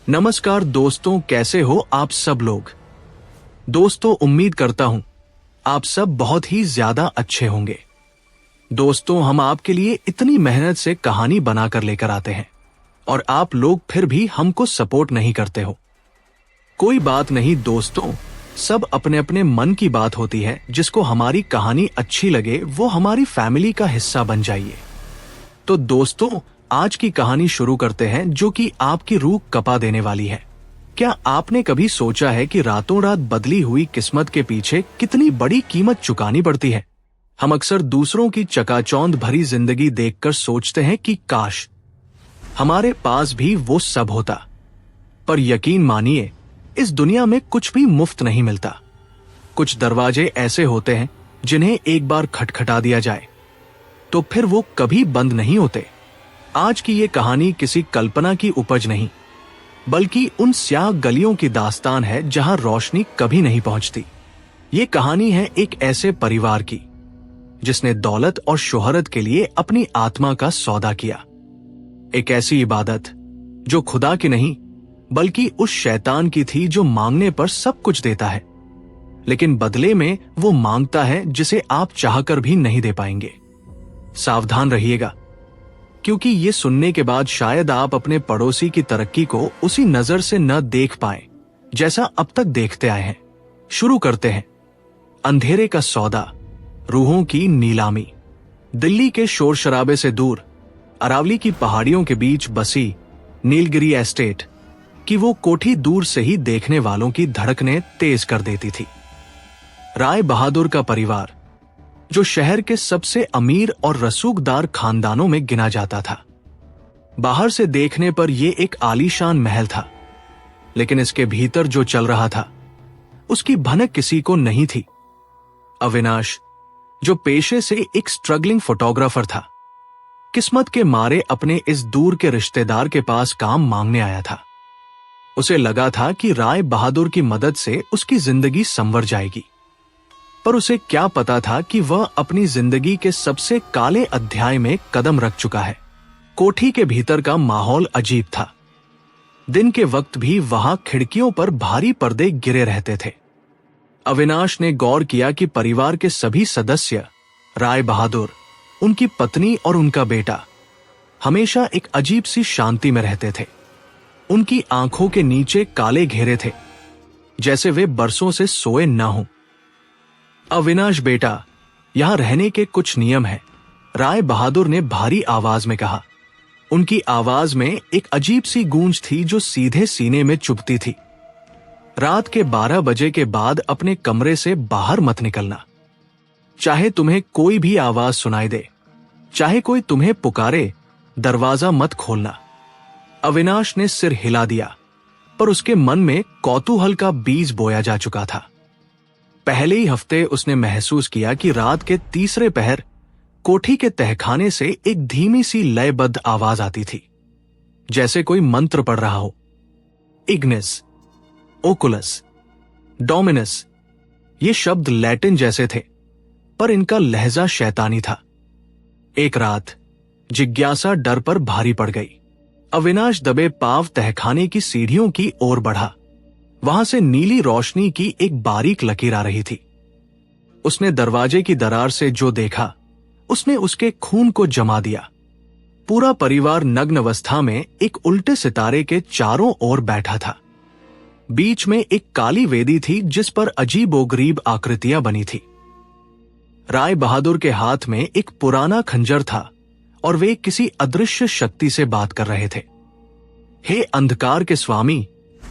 नमस्कार दोस्तों, कैसे हो आप सब लोग। दोस्तों, उम्मीद करता हूं आप सब बहुत ही ज्यादा अच्छे होंगे। दोस्तों, हम आपके लिए इतनी मेहनत से कहानी बनाकर लेकर आते हैं और आप लोग फिर भी हमको सपोर्ट नहीं करते हो। कोई बात नहीं दोस्तों, सब अपने अपने मन की बात होती है। जिसको हमारी कहानी अच्छी लगे वो हमारी फैमिली का हिस्सा बन जाइए। तो दोस्तों, आज की कहानी शुरू करते हैं जो कि आपकी रूह कपा देने वाली है। क्या आपने कभी सोचा है कि रातों रात बदली हुई किस्मत के पीछे कितनी बड़ी कीमत चुकानी पड़ती है। हम अक्सर दूसरों की चकाचौंध भरी जिंदगी देखकर सोचते हैं कि काश हमारे पास भी वो सब होता। पर यकीन मानिए, इस दुनिया में कुछ भी मुफ्त नहीं मिलता। कुछ दरवाजे ऐसे होते हैं जिन्हें एक बार खटखटा दिया जाए तो फिर वो कभी बंद नहीं होते। आज की ये कहानी किसी कल्पना की उपज नहीं, बल्कि उन स्याह गलियों की दास्तान है जहां रोशनी कभी नहीं पहुंचती। ये कहानी है एक ऐसे परिवार की जिसने दौलत और शोहरत के लिए अपनी आत्मा का सौदा किया। एक ऐसी इबादत जो खुदा की नहीं बल्कि उस शैतान की थी जो मांगने पर सब कुछ देता है, लेकिन बदले में वो मांगता है जिसे आप चाहकर भी नहीं दे पाएंगे। सावधान रहिएगा, क्योंकि ये सुनने के बाद शायद आप अपने पड़ोसी की तरक्की को उसी नजर से न देख पाए जैसा अब तक देखते आए हैं। शुरू करते हैं अंधेरे का सौदा, रूहों की नीलामी। दिल्ली के शोर शराबे से दूर अरावली की पहाड़ियों के बीच बसी नीलगिरी एस्टेट की वो कोठी दूर से ही देखने वालों की धड़कनें तेज कर देती थी। राय बहादुर का परिवार, जो शहर के सबसे अमीर और रसूखदार खानदानों में गिना जाता था। बाहर से देखने पर यह एक आलीशान महल था, लेकिन इसके भीतर जो चल रहा था उसकी भनक किसी को नहीं थी। अविनाश, जो पेशे से एक स्ट्रगलिंग फोटोग्राफर था, किस्मत के मारे अपने इस दूर के रिश्तेदार के पास काम मांगने आया था। उसे लगा था कि राय बहादुर की मदद से उसकी जिंदगी संवर जाएगी, पर उसे क्या पता था कि वह अपनी जिंदगी के सबसे काले अध्याय में कदम रख चुका है। कोठी के भीतर का माहौल अजीब था। दिन के वक्त भी वहां खिड़कियों पर भारी पर्दे गिरे रहते थे। अविनाश ने गौर किया कि परिवार के सभी सदस्य, राय बहादुर, उनकी पत्नी और उनका बेटा, हमेशा एक अजीब सी शांति में रहते थे। उनकी आंखों के नीचे काले घेरे थे, जैसे वे बरसों से सोए न हों। अविनाश बेटा, यहां रहने के कुछ नियम हैं, राय बहादुर ने भारी आवाज में कहा। उनकी आवाज में एक अजीब सी गूंज थी जो सीधे सीने में चुभती थी। रात के 12 बजे के बाद अपने कमरे से बाहर मत निकलना। चाहे तुम्हें कोई भी आवाज सुनाई दे, चाहे कोई तुम्हें पुकारे, दरवाजा मत खोलना। अविनाश ने सिर हिला दिया, पर उसके मन में कौतूहल का बीज बोया जा चुका था। पहले ही हफ्ते उसने महसूस किया कि रात के तीसरे पहर कोठी के तहखाने से एक धीमी सी लयबद्ध आवाज आती थी, जैसे कोई मंत्र पढ़ रहा हो। इग्निस, ओकुलस, डोमिनस, ये शब्द लैटिन जैसे थे, पर इनका लहजा शैतानी था। एक रात जिज्ञासा डर पर भारी पड़ गई। अविनाश दबे पांव तहखाने की सीढ़ियों की ओर बढ़ा। वहां से नीली रोशनी की एक बारीक लकीर आ रही थी। उसने दरवाजे की दरार से जो देखा, उसने उसके खून को जमा दिया। पूरा परिवार नग्न अवस्था में एक उल्टे सितारे के चारों ओर बैठा था। बीच में एक काली वेदी थी जिस पर अजीबोगरीब आकृतियां बनी थी। राय बहादुर के हाथ में एक पुराना खंजर था और वे किसी अदृश्य शक्ति से बात कर रहे थे। हे अंधकार के स्वामी,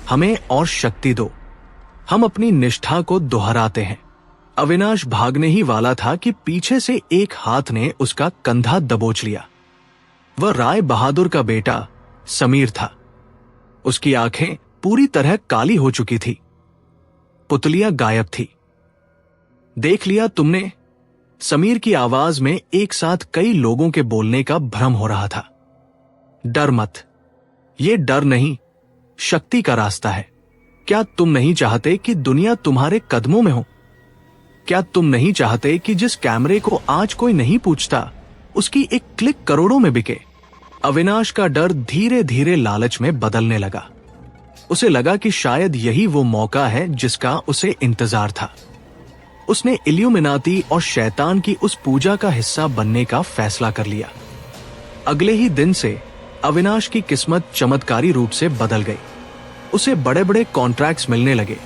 हमें और शक्ति दो, हम अपनी निष्ठा को दोहराते हैं। अविनाश भागने ही वाला था कि पीछे से एक हाथ ने उसका कंधा दबोच लिया। वह राय बहादुर का बेटा समीर था। उसकी आंखें पूरी तरह काली हो चुकी थी, पुतलियां गायब थी। देख लिया तुमने? समीर की आवाज में एक साथ कई लोगों के बोलने का भ्रम हो रहा था। डर मत, ये डर नहीं, शक्ति का रास्ता है। क्या तुम नहीं चाहते कि दुनिया तुम्हारे कदमों में हो? क्या तुम नहीं चाहते कि जिस कैमरे को आज कोई नहीं पूछता, उसकी एक क्लिक करोड़ों में बिके? अविनाश का डर धीरे धीरे लालच में बदलने लगा। उसे लगा कि शायद यही वो मौका है जिसका उसे इंतजार था। उसने इल्यूमिनाती और शैतान की उस पूजा का हिस्सा बनने का फैसला कर लिया। अगले ही दिन से अविनाश की किस्मत चमत्कारी रूप से बदल गई। उसे बड़े बड़े कॉन्ट्रैक्ट्स मिलने लगे,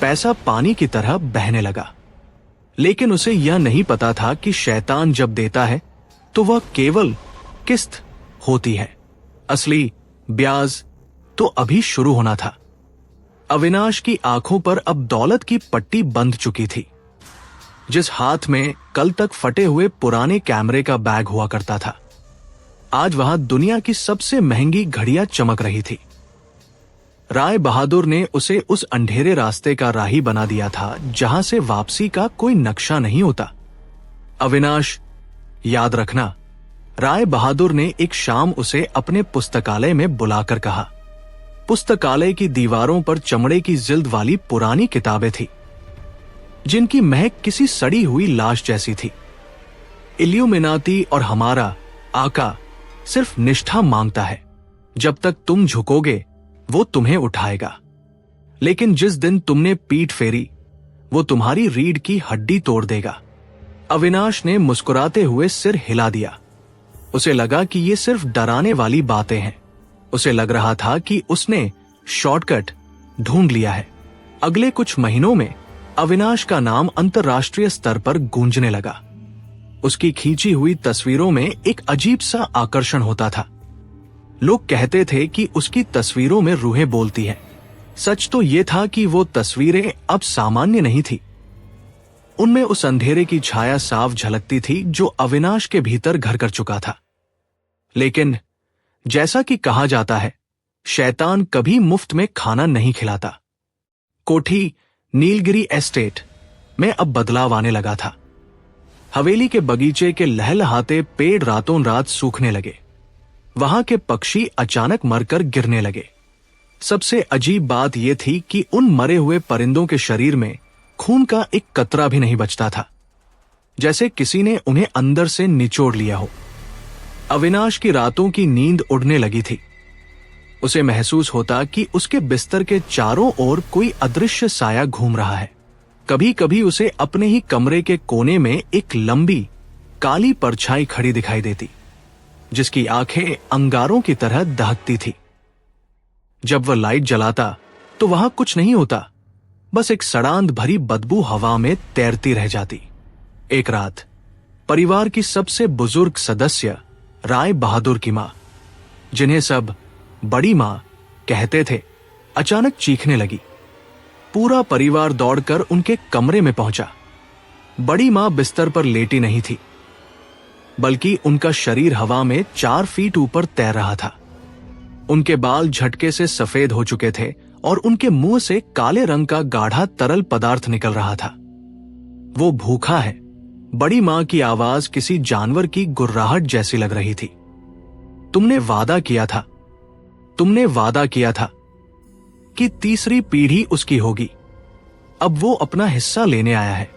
पैसा पानी की तरह बहने लगा। लेकिन उसे यह नहीं पता था कि शैतान जब देता है तो वह केवल किस्त होती है, असली ब्याज तो अभी शुरू होना था। अविनाश की आंखों पर अब दौलत की पट्टी बंध चुकी थी। जिस हाथ में कल तक फटे हुए पुराने कैमरे का बैग हुआ करता था, आज वहां दुनिया की सबसे महंगी घड़ियां चमक रही थी। राय बहादुर ने उसे उस अंधेरे रास्ते का राही बना दिया था जहां से वापसी का कोई नक्शा नहीं होता। अविनाश, याद रखना, राय बहादुर ने एक शाम उसे अपने पुस्तकालय में बुलाकर कहा। पुस्तकालय की दीवारों पर चमड़े की जिल्द वाली पुरानी किताबें थी, जिनकी महक किसी सड़ी हुई लाश जैसी थी। इल्यूमिनाती और हमारा आका सिर्फ निष्ठा मांगता है, जब तक तुम झुकोगे वो तुम्हें उठाएगा, लेकिन जिस दिन तुमने पीठ फेरी वो तुम्हारी रीढ़ की हड्डी तोड़ देगा। अविनाश ने मुस्कुराते हुए सिर हिला दिया। उसे लगा कि ये सिर्फ डराने वाली बातें हैं। उसे लग रहा था कि उसने शॉर्टकट ढूंढ लिया है। अगले कुछ महीनों में अविनाश का नाम अंतर्राष्ट्रीय स्तर पर गूंजने लगा। उसकी खींची हुई तस्वीरों में एक अजीब सा आकर्षण होता था। लोग कहते थे कि उसकी तस्वीरों में रूहें बोलती हैं। सच तो यह था कि वो तस्वीरें अब सामान्य नहीं थी। उनमें उस अंधेरे की छाया साफ झलकती थी जो अविनाश के भीतर घर कर चुका था। लेकिन जैसा कि कहा जाता है, शैतान कभी मुफ्त में खाना नहीं खिलाता। कोठी नीलगिरी एस्टेट में अब बदलाव आने लगा था। हवेली के बगीचे के लहलहाते पेड़ रातों रात सूखने लगे। वहां के पक्षी अचानक मरकर गिरने लगे। सबसे अजीब बात यह थी कि उन मरे हुए परिंदों के शरीर में खून का एक कतरा भी नहीं बचता था, जैसे किसी ने उन्हें अंदर से निचोड़ लिया हो। अविनाश की रातों की नींद उड़ने लगी थी। उसे महसूस होता कि उसके बिस्तर के चारों ओर कोई अदृश्य साया घूम रहा है। कभी कभी उसे अपने ही कमरे के कोने में एक लंबी काली परछाई खड़ी दिखाई देती, जिसकी आंखें अंगारों की तरह दहकती थी। जब वह लाइट जलाता तो वहां कुछ नहीं होता, बस एक सड़ांध भरी बदबू हवा में तैरती रह जाती। एक रात परिवार की सबसे बुजुर्ग सदस्य राय बहादुर की मां, जिन्हें सब बड़ी मां कहते थे, अचानक चीखने लगी। पूरा परिवार दौड़कर उनके कमरे में पहुंचा। बड़ी मां बिस्तर पर लेटी नहीं थी, बल्कि उनका शरीर हवा में 4 फीट ऊपर तैर रहा था। उनके बाल झटके से सफेद हो चुके थे और उनके मुंह से काले रंग का गाढ़ा तरल पदार्थ निकल रहा था। वो भूखा है। बड़ी मां की आवाज किसी जानवर की गुर्राहट जैसी लग रही थी। तुमने वादा किया था कि तीसरी पीढ़ी उसकी होगी। अब वो अपना हिस्सा लेने आया है।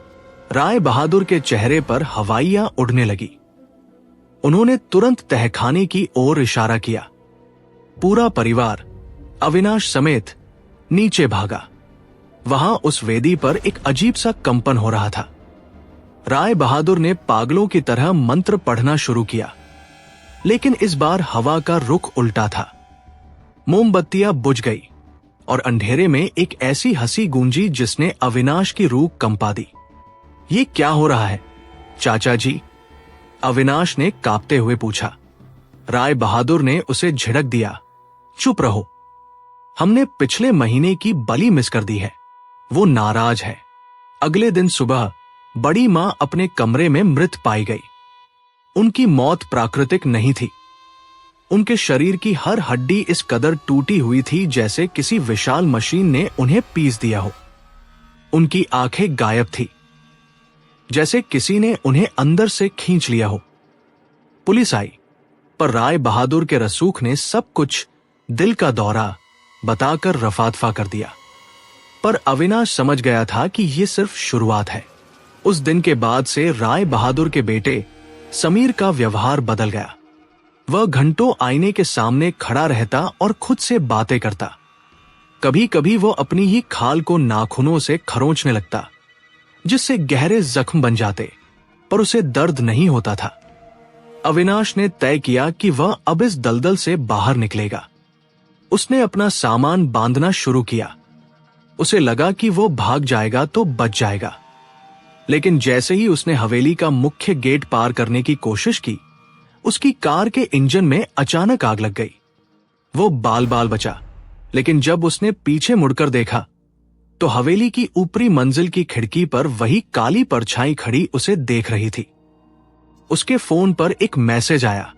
राय बहादुर के चेहरे पर हवाइयां उड़ने लगी। उन्होंने तुरंत तहखाने की ओर इशारा किया। पूरा परिवार अविनाश समेत नीचे भागा। वहां उस वेदी पर एक अजीब सा कंपन हो रहा था। राय बहादुर ने पागलों की तरह मंत्र पढ़ना शुरू किया, लेकिन इस बार हवा का रुख उल्टा था। मोमबत्तियां बुझ गई और अंधेरे में एक ऐसी हंसी गूंजी जिसने अविनाश की रूह कंपा दी। ये क्या हो रहा है चाचा जी? अविनाश ने कांपते हुए पूछा। राय बहादुर ने उसे झिड़क दिया, चुप रहो, हमने पिछले महीने की बलि मिस कर दी है। वो नाराज है। अगले दिन सुबह बड़ी मां अपने कमरे में मृत पाई गई। उनकी मौत प्राकृतिक नहीं थी। उनके शरीर की हर हड्डी इस कदर टूटी हुई थी जैसे किसी विशाल मशीन ने उन्हें पीस दिया हो। उनकी आंखें गायब थी, जैसे किसी ने उन्हें अंदर से खींच लिया हो। पुलिस आई, पर राय बहादुर के रसूख ने सब कुछ दिल का दौरा बताकर रफादफा कर दिया। पर अविनाश समझ गया था कि यह सिर्फ शुरुआत है। उस दिन के बाद से राय बहादुर के बेटे समीर का व्यवहार बदल गया। वह घंटों आईने के सामने खड़ा रहता और खुद से बातें करता। कभी कभी वो अपनी ही खाल को नाखूनों से खरोंचने लगता, जिससे गहरे जख्म बन जाते, पर उसे दर्द नहीं होता था। अविनाश ने तय किया कि वह अब इस दलदल से बाहर निकलेगा। उसने अपना सामान बांधना शुरू किया। उसे लगा कि वो भाग जाएगा तो बच जाएगा, लेकिन जैसे ही उसने हवेली का मुख्य गेट पार करने की कोशिश की, उसकी कार के इंजन में अचानक आग लग गई। वो बाल बाल बचा, लेकिन जब उसने पीछे मुड़कर देखा तो हवेली की ऊपरी मंजिल की खिड़की पर वही काली परछाई खड़ी उसे देख रही थी। उसके फोन पर एक मैसेज आया।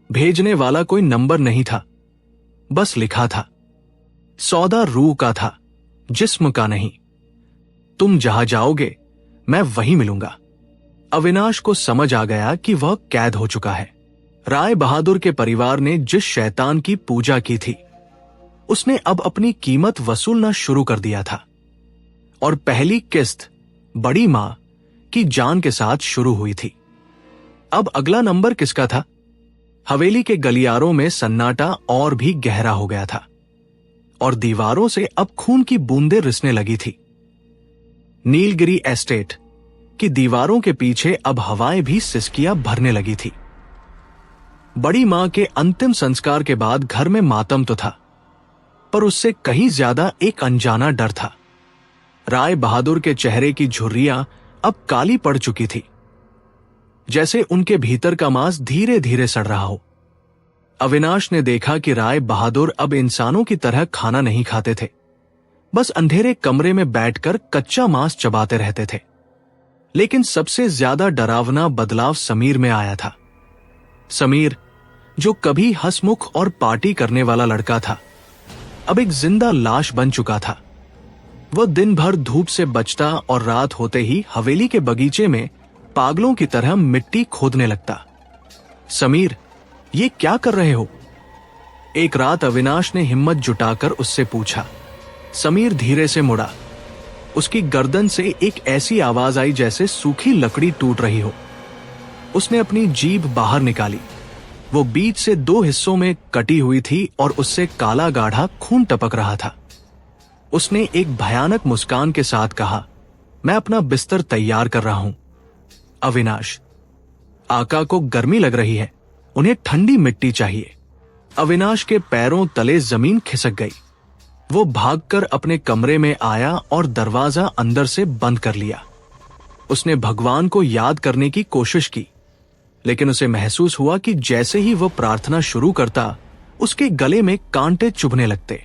भेजने वाला कोई नंबर नहीं था, बस लिखा था, सौदा रूह का था, जिस्म का नहीं। तुम जहां जाओगे मैं वहीं मिलूंगा। अविनाश को समझ आ गया कि वह कैद हो चुका है। राय बहादुर के परिवार ने जिस शैतान की पूजा की थी, उसने अब अपनी कीमत वसूलना शुरू कर दिया था। और पहली किस्त बड़ी मां की जान के साथ शुरू हुई थी। अब अगला नंबर किसका था? हवेली के गलियारों में सन्नाटा और भी गहरा हो गया था और दीवारों से अब खून की बूंदें रिसने लगी थी। नीलगिरी एस्टेट की दीवारों के पीछे अब हवाएं भी सिसकियां भरने लगी थी। बड़ी मां के अंतिम संस्कार के बाद घर में मातम तो था, पर उससे कहीं ज्यादा एक अनजाना डर था। राय बहादुर के चेहरे की झुर्रियां अब काली पड़ चुकी थी, जैसे उनके भीतर का मांस धीरे धीरे सड़ रहा हो। अविनाश ने देखा कि राय बहादुर अब इंसानों की तरह खाना नहीं खाते थे, बस अंधेरे कमरे में बैठकर कच्चा मांस चबाते रहते थे। लेकिन सबसे ज्यादा डरावना बदलाव समीर में आया था। समीर, जो कभी हंसमुख और पार्टी करने वाला लड़का था, अब एक जिंदा लाश बन चुका था। वह दिन भर धूप से बचता और रात होते ही हवेली के बगीचे में पागलों की तरह मिट्टी खोदने लगता। समीर, ये क्या कर रहे हो? एक रात अविनाश ने हिम्मत जुटाकर उससे पूछा। समीर धीरे से मुड़ा। उसकी गर्दन से एक ऐसी आवाज आई जैसे सूखी लकड़ी टूट रही हो। उसने अपनी जीभ बाहर निकाली। वो बीच से दो हिस्सों में कटी हुई थी और उससे काला गाढ़ा खून टपक रहा था। उसने एक भयानक मुस्कान के साथ कहा, मैं अपना बिस्तर तैयार कर रहा हूं। अविनाश, आका को गर्मी लग रही है, उन्हें ठंडी मिट्टी चाहिए। अविनाश के पैरों तले जमीन खिसक गई। वो भागकर अपने कमरे में आया और दरवाजा अंदर से बंद कर लिया। उसने भगवान को याद करने की कोशिश की, लेकिन उसे महसूस हुआ कि जैसे ही वह प्रार्थना शुरू करता, उसके गले में कांटे चुभने लगते।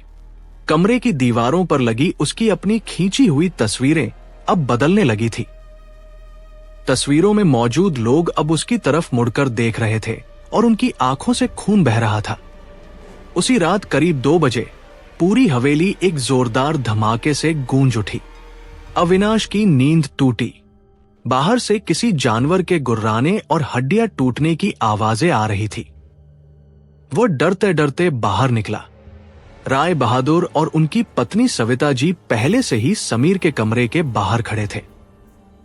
कमरे की दीवारों पर लगी उसकी अपनी खींची हुई तस्वीरें अब बदलने लगी थी। तस्वीरों में मौजूद लोग अब उसकी तरफ मुड़कर देख रहे थे और उनकी आंखों से खून बह रहा था। उसी रात करीब 2 बजे पूरी हवेली एक जोरदार धमाके से गूंज उठी। अविनाश की नींद टूटी। बाहर से किसी जानवर के गुर्राने और हड्डियां टूटने की आवाजें आ रही थी। वो डरते डरते बाहर निकला। राय बहादुर और उनकी पत्नी सविता जी पहले से ही समीर के कमरे के बाहर खड़े थे।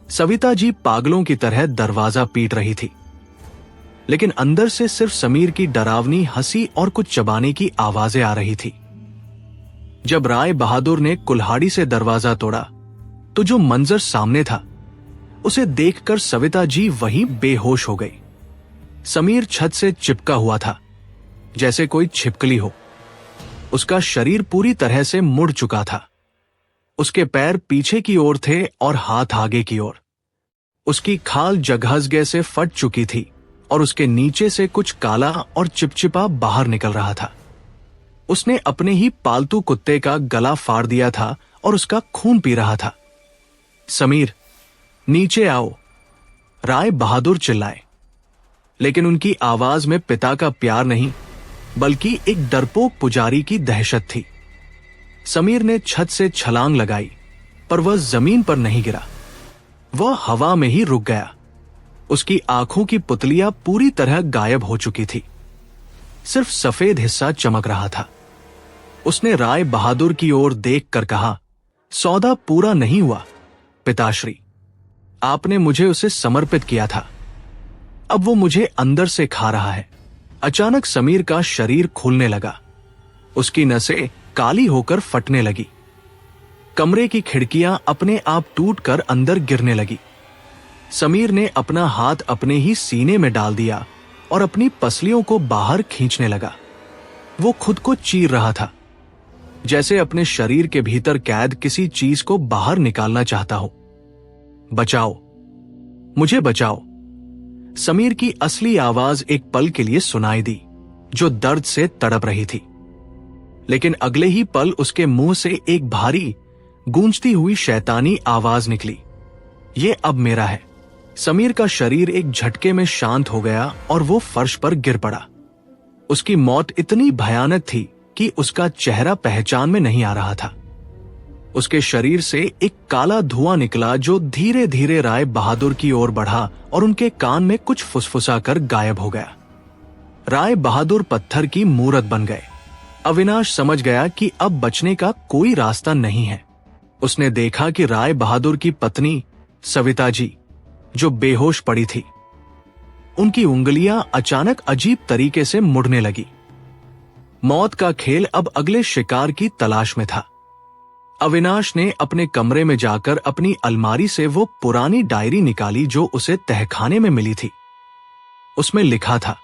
सविता जी पागलों की तरह दरवाजा पीट रही थी, लेकिन अंदर से सिर्फ समीर की डरावनी हंसी और कुछ चबाने की आवाजें आ रही थी। जब राय बहादुर ने कुल्हाड़ी से दरवाजा तोड़ा, तो जो मंजर सामने था, उसे देखकर सविता जी वहीं बेहोश हो गई। समीर छत से चिपका हुआ था, जैसे कोई छिपकली हो। उसका शरीर पूरी तरह से मुड़ चुका था। उसके पैर पीछे की ओर थे और हाथ आगे की ओर। उसकी खाल जगहजगे से फट चुकी थी और उसके नीचे से कुछ काला और चिपचिपा बाहर निकल रहा था। उसने अपने ही पालतू कुत्ते का गला फाड़ दिया था और उसका खून पी रहा था। समीर, नीचे आओ, राय बहादुर चिल्लाए, लेकिन उनकी आवाज में पिता का प्यार नहीं, बल्कि एक डरपोक पुजारी की दहशत थी। समीर ने छत से छलांग लगाई, पर वह जमीन पर नहीं गिरा। वह हवा में ही रुक गया। उसकी आंखों की पुतलियां पूरी तरह गायब हो चुकी थी। सिर्फ सफेद हिस्सा चमक रहा था। उसने राय बहादुर की ओर देखकर कहा, सौदा पूरा नहीं हुआ पिताश्री। आपने मुझे उसे समर्पित किया था, अब वो मुझे अंदर से खा रहा है। अचानक समीर का शरीर खुलने लगा। उसकी नसें काली होकर फटने लगी। कमरे की खिड़कियां अपने आप टूटकर अंदर गिरने लगी। समीर ने अपना हाथ अपने ही सीने में डाल दिया और अपनी पसलियों को बाहर खींचने लगा। वो खुद को चीर रहा था, जैसे अपने शरीर के भीतर कैद किसी चीज को बाहर निकालना चाहता हो। बचाओ, मुझे बचाओ। समीर की असली आवाज एक पल के लिए सुनाई दी, जो दर्द से तड़प रही थी। लेकिन अगले ही पल उसके मुंह से एक भारी गूंजती हुई शैतानी आवाज निकली, ये अब मेरा है। समीर का शरीर एक झटके में शांत हो गया और वो फर्श पर गिर पड़ा। उसकी मौत इतनी भयानक थी कि उसका चेहरा पहचान में नहीं आ रहा था। उसके शरीर से एक काला धुआं निकला जो धीरे धीरे राय बहादुर की ओर बढ़ा और उनके कान में कुछ फुसफुसा कर गायब हो गया। राय बहादुर पत्थर की मूरत बन गए। अविनाश समझ गया कि अब बचने का कोई रास्ता नहीं है। उसने देखा कि राय बहादुर की पत्नी सविता जी, जो बेहोश पड़ी थी, उनकी उंगलियां अचानक अजीब तरीके से मुड़ने लगी। मौत का खेल अब अगले शिकार की तलाश में था। अविनाश ने अपने कमरे में जाकर अपनी अलमारी से वो पुरानी डायरी निकाली जो उसे तहखाने में मिली थी। उसमें लिखा था,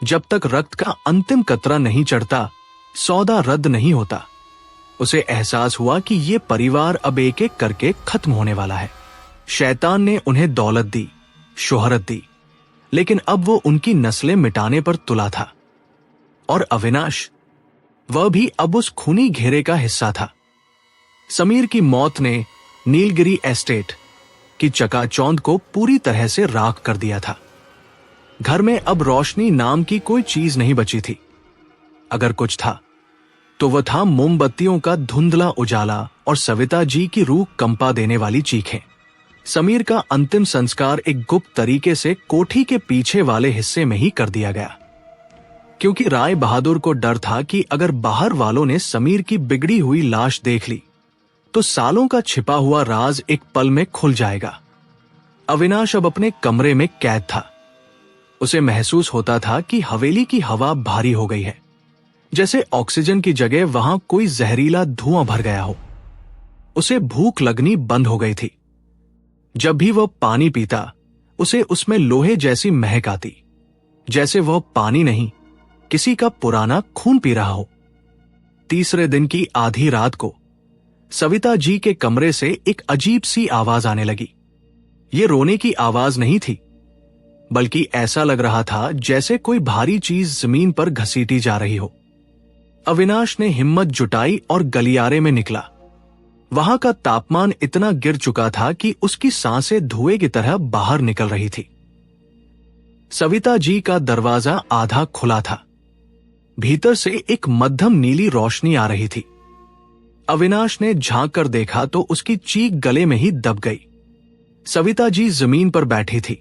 जब तक रक्त का अंतिम कतरा नहीं चढ़ता, सौदा रद्द नहीं होता। उसे एहसास हुआ कि ये परिवार अब एक एक करके खत्म होने वाला है। शैतान ने उन्हें दौलत दी, शोहरत दी, लेकिन अब वो उनकी नस्लें मिटाने पर तुला था। और अविनाश, वह भी अब उस खूनी घेरे का हिस्सा था। समीर की मौत ने नीलगिरी एस्टेट की चकाचौंध को पूरी तरह से राख कर दिया था। घर में अब रोशनी नाम की कोई चीज नहीं बची थी। अगर कुछ था तो वह था मोमबत्तियों का धुंधला उजाला और सविता जी की रूह कंपा देने वाली चीखें। समीर का अंतिम संस्कार एक गुप्त तरीके से कोठी के पीछे वाले हिस्से में ही कर दिया गया, क्योंकि राय बहादुर को डर था कि अगर बाहर वालों ने समीर की बिगड़ी हुई लाश देख ली तो सालों का छिपा हुआ राज एक पल में खुल जाएगा। अविनाश अब अपने कमरे में कैद था। उसे महसूस होता था कि हवेली की हवा भारी हो गई है, जैसे ऑक्सीजन की जगह वहां कोई जहरीला धुआं भर गया हो। उसे भूख लगनी बंद हो गई थी। जब भी वह पानी पीता, उसे उसमें लोहे जैसी महक आती, जैसे वह पानी नहीं, किसी का पुराना खून पी रहा हो। तीसरे दिन की आधी रात को सविता जी के कमरे से एक अजीब सी आवाज आने लगी। ये रोने की आवाज नहीं थी, बल्कि ऐसा लग रहा था जैसे कोई भारी चीज जमीन पर घसीटी जा रही हो। अविनाश ने हिम्मत जुटाई और गलियारे में निकला। वहां का तापमान इतना गिर चुका था कि उसकी सांसें धुएं की तरह बाहर निकल रही थी। सविता जी का दरवाजा आधा खुला था। भीतर से एक मध्यम नीली रोशनी आ रही थी। अविनाश ने झांक कर देखा तो उसकी चीख गले में ही दब गई। सविता जी जमीन पर बैठी थी,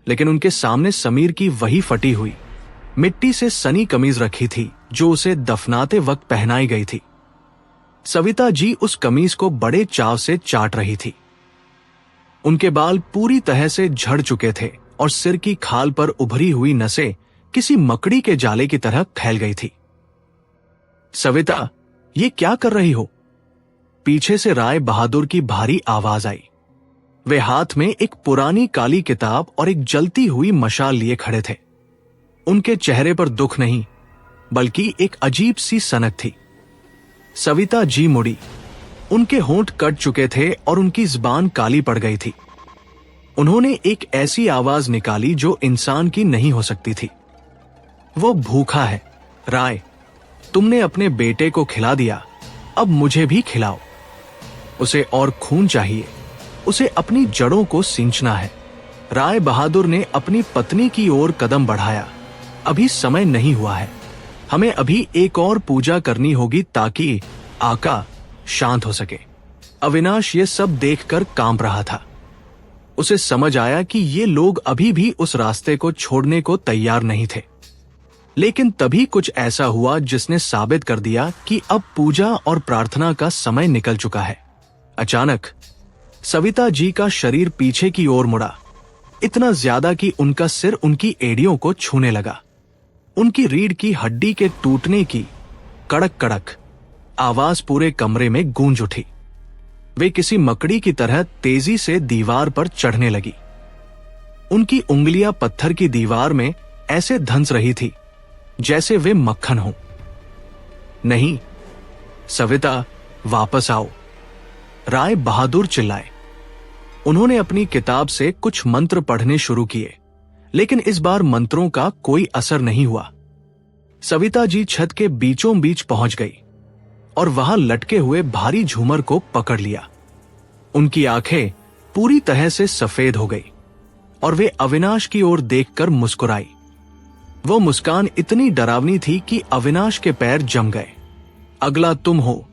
लेकिन उनके सामने समीर की वही फटी हुई मिट्टी से सनी कमीज रखी थी जो उसे दफनाते वक्त पहनाई गई थी। सविता जी उस कमीज को बड़े चाव से चाट रही थी। उनके बाल पूरी तरह से झड़ चुके थे और सिर की खाल पर उभरी हुई नसें किसी मकड़ी के जाले की तरह फैल गई थी। सविता, ये क्या कर रही हो? पीछे से राय बहादुर की भारी आवाज आई। वे हाथ में एक पुरानी काली किताब और एक जलती हुई मशाल लिए खड़े थे। उनके चेहरे पर दुख नहीं, बल्कि एक अजीब सी सनक थी। सविता जी मुड़ी। उनके होंठ कट चुके थे और उनकी जुबान काली पड़ गई थी। उन्होंने एक ऐसी आवाज निकाली जो इंसान की नहीं हो सकती थी। वो भूखा है। राय, तुमने अपने बेटे को खिला दिया, अब मुझे भी खिलाओ। उसे और खून चाहिए, उसे अपनी जड़ों को सींचना है। राय बहादुर ने अपनी पत्नी की ओर कदम बढ़ाया। अभी समय नहीं हुआ है, हमें अभी एक और पूजा करनी होगी ताकि आका शांत हो सके। अविनाश ये सब देखकर कांप रहा था। उसे समझ आया कि ये लोग अभी भी उस रास्ते को छोड़ने को तैयार नहीं थे। लेकिन तभी कुछ ऐसा हुआ जिसने साबित कर दिया कि अब पूजा और प्रार्थना का समय निकल चुका है। अचानक सविता जी का शरीर पीछे की ओर मुड़ा, इतना ज्यादा कि उनका सिर उनकी एड़ियों को छूने लगा। उनकी रीढ़ की हड्डी के टूटने की कड़क कड़क आवाज पूरे कमरे में गूंज उठी। वे किसी मकड़ी की तरह तेजी से दीवार पर चढ़ने लगी। उनकी उंगलियां पत्थर की दीवार में ऐसे धंस रही थी जैसे वे मक्खन हो। नहीं, सविता, वापस आओ, राय बहादुर चिल्लाए। उन्होंने अपनी किताब से कुछ मंत्र पढ़ने शुरू किए, लेकिन इस बार मंत्रों का कोई असर नहीं हुआ। सविता जी छत के बीचों बीच पहुंच गई और वहां लटके हुए भारी झूमर को पकड़ लिया। उनकी आंखें पूरी तरह से सफेद हो गई और वे अविनाश की ओर देखकर मुस्कुराई। वो मुस्कान इतनी डरावनी थी कि अविनाश के पैर जम गए। अगला तुम हो,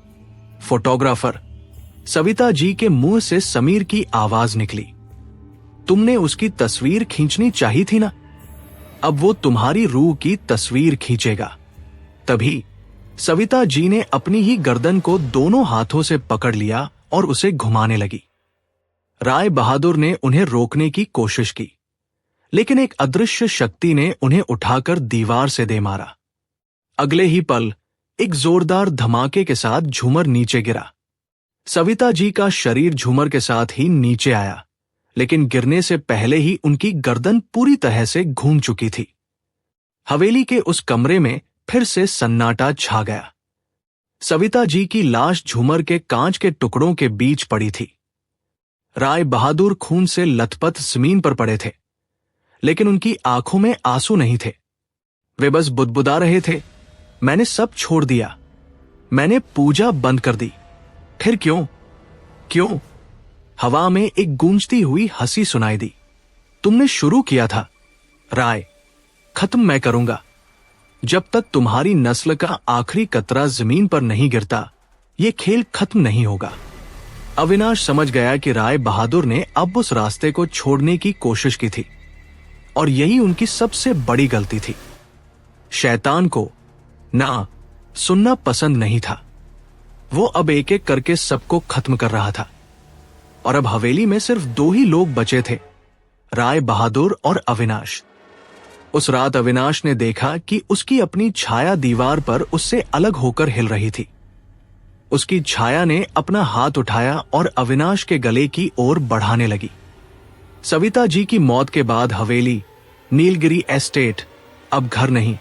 फोटोग्राफर, सविता जी के मुंह से समीर की आवाज निकली। तुमने उसकी तस्वीर खींचनी चाहिए थी ना, अब वो तुम्हारी रूह की तस्वीर खींचेगा। तभी सविता जी ने अपनी ही गर्दन को दोनों हाथों से पकड़ लिया और उसे घुमाने लगी। राय बहादुर ने उन्हें रोकने की कोशिश की, लेकिन एक अदृश्य शक्ति ने उन्हें उठाकर दीवार से दे मारा। अगले ही पल एक जोरदार धमाके के साथ झूमर नीचे गिरा। सविता जी का शरीर झूमर के साथ ही नीचे आया, लेकिन गिरने से पहले ही उनकी गर्दन पूरी तरह से घूम चुकी थी। हवेली के उस कमरे में फिर से सन्नाटा छा गया। सविता जी की लाश झूमर के कांच के टुकड़ों के बीच पड़ी थी। राय बहादुर खून से लथपथ जमीन पर पड़े थे, लेकिन उनकी आंखों में आंसू नहीं थे। वे बस बुदबुदा रहे थे, मैंने सब छोड़ दिया, मैंने पूजा बंद कर दी। फिर क्यों? क्यों? हवा में एक गूंजती हुई हंसी सुनाई दी। तुमने शुरू किया था राय, खत्म मैं करूंगा। जब तक तुम्हारी नस्ल का आखिरी कतरा जमीन पर नहीं गिरता, ये खेल खत्म नहीं होगा। अविनाश समझ गया कि राय बहादुर ने अब उस रास्ते को छोड़ने की कोशिश की थी, और यही उनकी सबसे बड़ी गलती थी। शैतान को ना सुनना पसंद नहीं था। वो अब एक एक करके सबको खत्म कर रहा था, और अब हवेली में सिर्फ दो ही लोग बचे थे, राय बहादुर और अविनाश। उस रात अविनाश ने देखा कि उसकी अपनी छाया दीवार पर उससे अलग होकर हिल रही थी। उसकी छाया ने अपना हाथ उठाया और अविनाश के गले की ओर बढ़ाने लगी। सविता जी की मौत के बाद हवेली, नीलगिरी एस्टेट अब घर नहीं,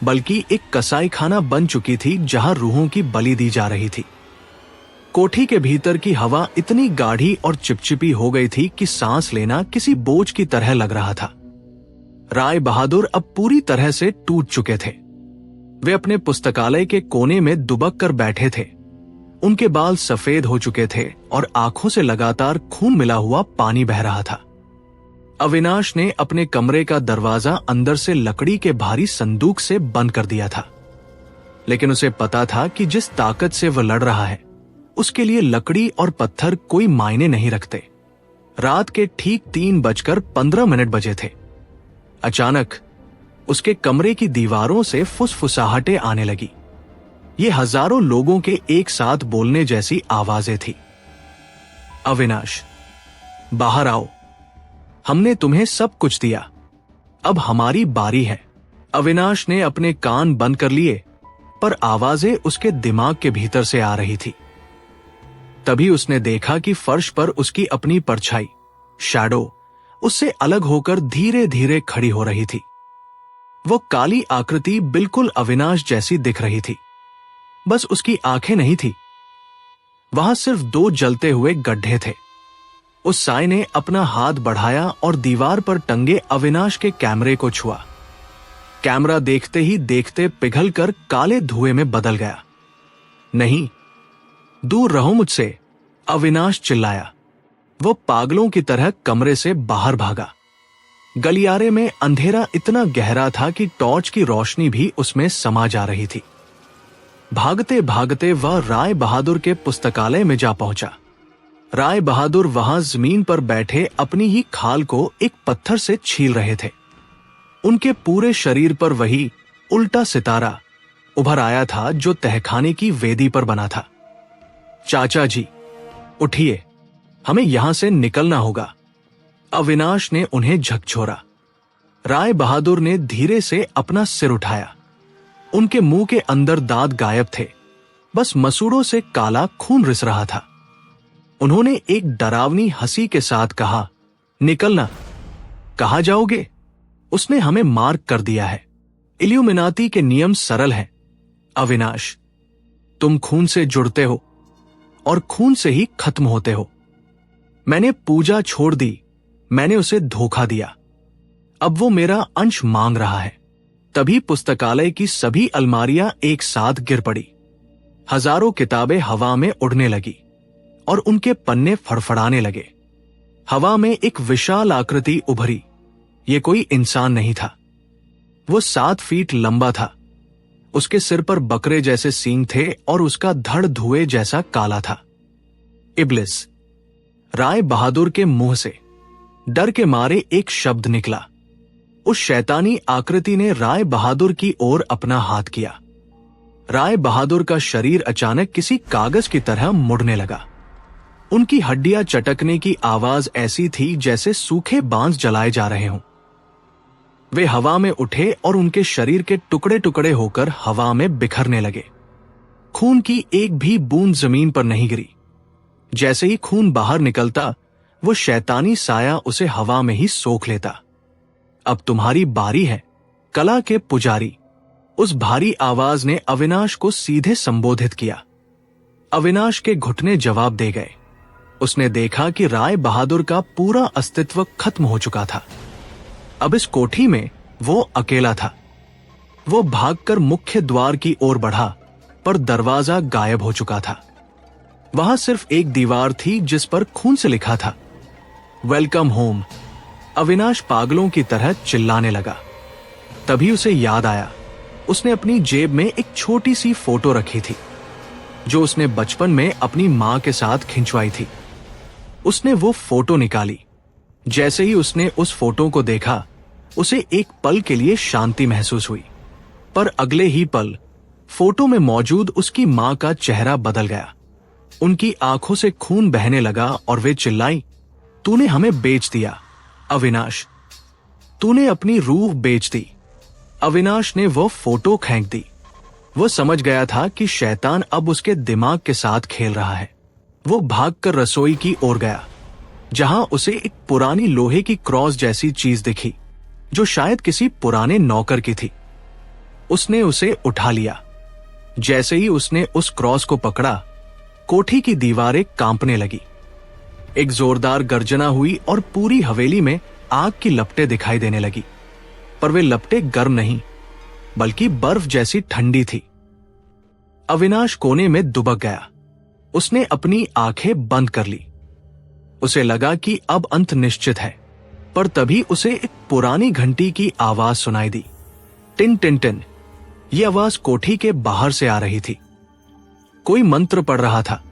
बल्कि एक कसाई खाना बन चुकी थी जहां रूहों की बलि दी जा रही थी। कोठी के भीतर की हवा इतनी गाढ़ी और चिपचिपी हो गई थी कि सांस लेना किसी बोझ की तरह लग रहा था। राय बहादुर अब पूरी तरह से टूट चुके थे। वे अपने पुस्तकालय के कोने में दुबक कर बैठे थे। उनके बाल सफेद हो चुके थे और आंखों से लगातार खून मिला हुआ पानी बह रहा था। अविनाश ने अपने कमरे का दरवाजा अंदर से लकड़ी के भारी संदूक से बंद कर दिया था, लेकिन उसे पता था कि जिस ताकत से वह लड़ रहा है, उसके लिए लकड़ी और पत्थर कोई मायने नहीं रखते। रात के ठीक 3:15 बजे थे। अचानक उसके कमरे की दीवारों से फुसफुसाहटें आने लगी। ये हजारों लोगों के एक साथ बोलने जैसी आवाजें थी। अविनाश, बाहर आओ, हमने तुम्हें सब कुछ दिया, अब हमारी बारी है। अविनाश ने अपने कान बंद कर लिए, पर आवाजें उसके दिमाग के भीतर से आ रही थी। तभी उसने देखा कि फर्श पर उसकी अपनी परछाई, शैडो, उससे अलग होकर धीरे धीरे खड़ी हो रही थी। वो काली आकृति बिल्कुल अविनाश जैसी दिख रही थी, बस उसकी आंखें नहीं थी। वहां सिर्फ 2 जलते हुए गड्ढे थे। उस साई ने अपना हाथ बढ़ाया और दीवार पर टंगे अविनाश के कैमरे को छुआ। कैमरा देखते ही देखते पिघलकर काले धुएं में बदल गया। नहीं, दूर रहो मुझसे, अविनाश चिल्लाया। वो पागलों की तरह कमरे से बाहर भागा। गलियारे में अंधेरा इतना गहरा था कि टॉर्च की रोशनी भी उसमें समा जा रही थी। भागते भागते वह राय बहादुर के पुस्तकालय में जा पहुंचा। राय बहादुर वहां जमीन पर बैठे अपनी ही खाल को एक पत्थर से छील रहे थे। उनके पूरे शरीर पर वही उल्टा सितारा उभर आया था जो तहखाने की वेदी पर बना था। चाचा जी, उठिए, हमें यहां से निकलना होगा। अविनाश ने उन्हें झकझोरा। राय बहादुर ने धीरे से अपना सिर उठाया। उनके मुंह के अंदर दांत गायब थे, बस मसूड़ों से काला खून रिस रहा था। उन्होंने एक डरावनी हंसी के साथ कहा, निकलना। कहाँ जाओगे? उसने हमें मार्क कर दिया है। इल्यूमिनाती के नियम सरल हैं। अविनाश, तुम खून से जुड़ते हो और खून से ही खत्म होते हो। मैंने पूजा छोड़ दी, मैंने उसे धोखा दिया। अब वो मेरा अंश मांग रहा है। तभी पुस्तकालय की सभी अलमारियां एक साथ गिर पड़ी। हजारों किताबें हवा में उड़ने लगी और उनके पन्ने फड़फड़ाने लगे। हवा में एक विशाल आकृति उभरी। ये कोई इंसान नहीं था। वो 7 फीट लंबा था। उसके सिर पर बकरे जैसे सींग थे और उसका धड़ धुएं जैसा काला था। इब्लिस। राय बहादुर के मुंह से डर के मारे एक शब्द निकला। उस शैतानी आकृति ने राय बहादुर की ओर अपना हाथ किया। राय बहादुर का शरीर अचानक किसी कागज की तरह मुड़ने लगा। उनकी हड्डियां चटकने की आवाज ऐसी थी जैसे सूखे बांस जलाए जा रहे हों। वे हवा में उठे और उनके शरीर के टुकड़े टुकड़े होकर हवा में बिखरने लगे। खून की एक भी बूंद जमीन पर नहीं गिरी। जैसे ही खून बाहर निकलता, वो शैतानी साया उसे हवा में ही सोख लेता। अब तुम्हारी बारी है, कला के पुजारी। उस भारी आवाज ने अविनाश को सीधे संबोधित किया। अविनाश के घुटने जवाब दे गए। उसने देखा कि राय बहादुर का पूरा अस्तित्व खत्म हो चुका था। अब इस कोठी में वो अकेला था। वो भागकर मुख्य द्वार की ओर बढ़ा, पर दरवाजा गायब हो चुका था। वहां सिर्फ एक दीवार थी जिस पर खून से लिखा था, वेलकम होम। अविनाश पागलों की तरह चिल्लाने लगा। तभी उसे याद आया, उसने अपनी जेब में एक छोटी सी फोटो रखी थी जो उसने बचपन में अपनी मां के साथ खिंचवाई थी। उसने वो फोटो निकाली। जैसे ही उसने उस फोटो को देखा, उसे एक पल के लिए शांति महसूस हुई, पर अगले ही पल फोटो में मौजूद उसकी मां का चेहरा बदल गया। उनकी आंखों से खून बहने लगा और वे चिल्लाई, तूने हमें बेच दिया अविनाश, तूने अपनी रूह बेच दी। अविनाश ने वो फोटो फेंक दी। वो समझ गया था कि शैतान अब उसके दिमाग के साथ खेल रहा है। वो भागकर रसोई की ओर गया, जहां उसे एक पुरानी लोहे की क्रॉस जैसी चीज दिखी जो शायद किसी पुराने नौकर की थी। उसने उसे उठा लिया। जैसे ही उसने उस क्रॉस को पकड़ा, कोठी की दीवारें कांपने लगी। एक जोरदार गर्जना हुई और पूरी हवेली में आग की लपटें दिखाई देने लगी, पर वे लपटें गर्म नहीं बल्कि बर्फ जैसी ठंडी थी। अविनाश कोने में दुबक गया। उसने अपनी आंखें बंद कर ली। उसे लगा कि अब अंत निश्चित है, पर तभी उसे एक पुरानी घंटी की आवाज सुनाई दी। Tin tin tin. ये आवाज कोठी के बाहर से आ रही थी। कोई मंत्र पढ़ रहा था,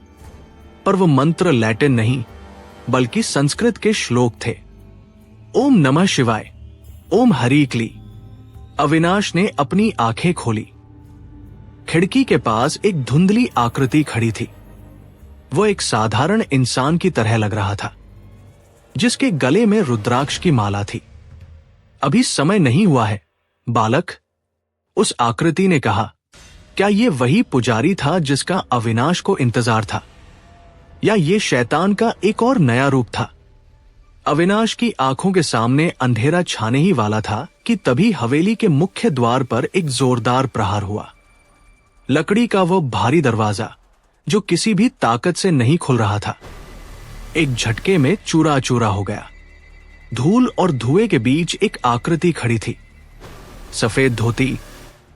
पर वो मंत्र लैटिन नहीं बल्कि संस्कृत के श्लोक थे। ओम नमः शिवाय, ओम हरिक्ली। अविनाश ने अपनी आंखें खोली। खिड़की के पास एक धुंधली आकृति खड़ी थी। वो एक साधारण इंसान की तरह लग रहा था, जिसके गले में रुद्राक्ष की माला थी। अभी समय नहीं हुआ है बालक, उस आकृति ने कहा। क्या ये वही पुजारी था जिसका अविनाश को इंतजार था, या ये शैतान का एक और नया रूप था? अविनाश की आंखों के सामने अंधेरा छाने ही वाला था कि तभी हवेली के मुख्य द्वार पर एक जोरदार प्रहार हुआ। लकड़ी का वो भारी दरवाजा जो किसी भी ताकत से नहीं खुल रहा था, एक झटके में चूरा चूरा हो गया। धूल और धुएं के बीच एक आकृति खड़ी थी। सफेद धोती,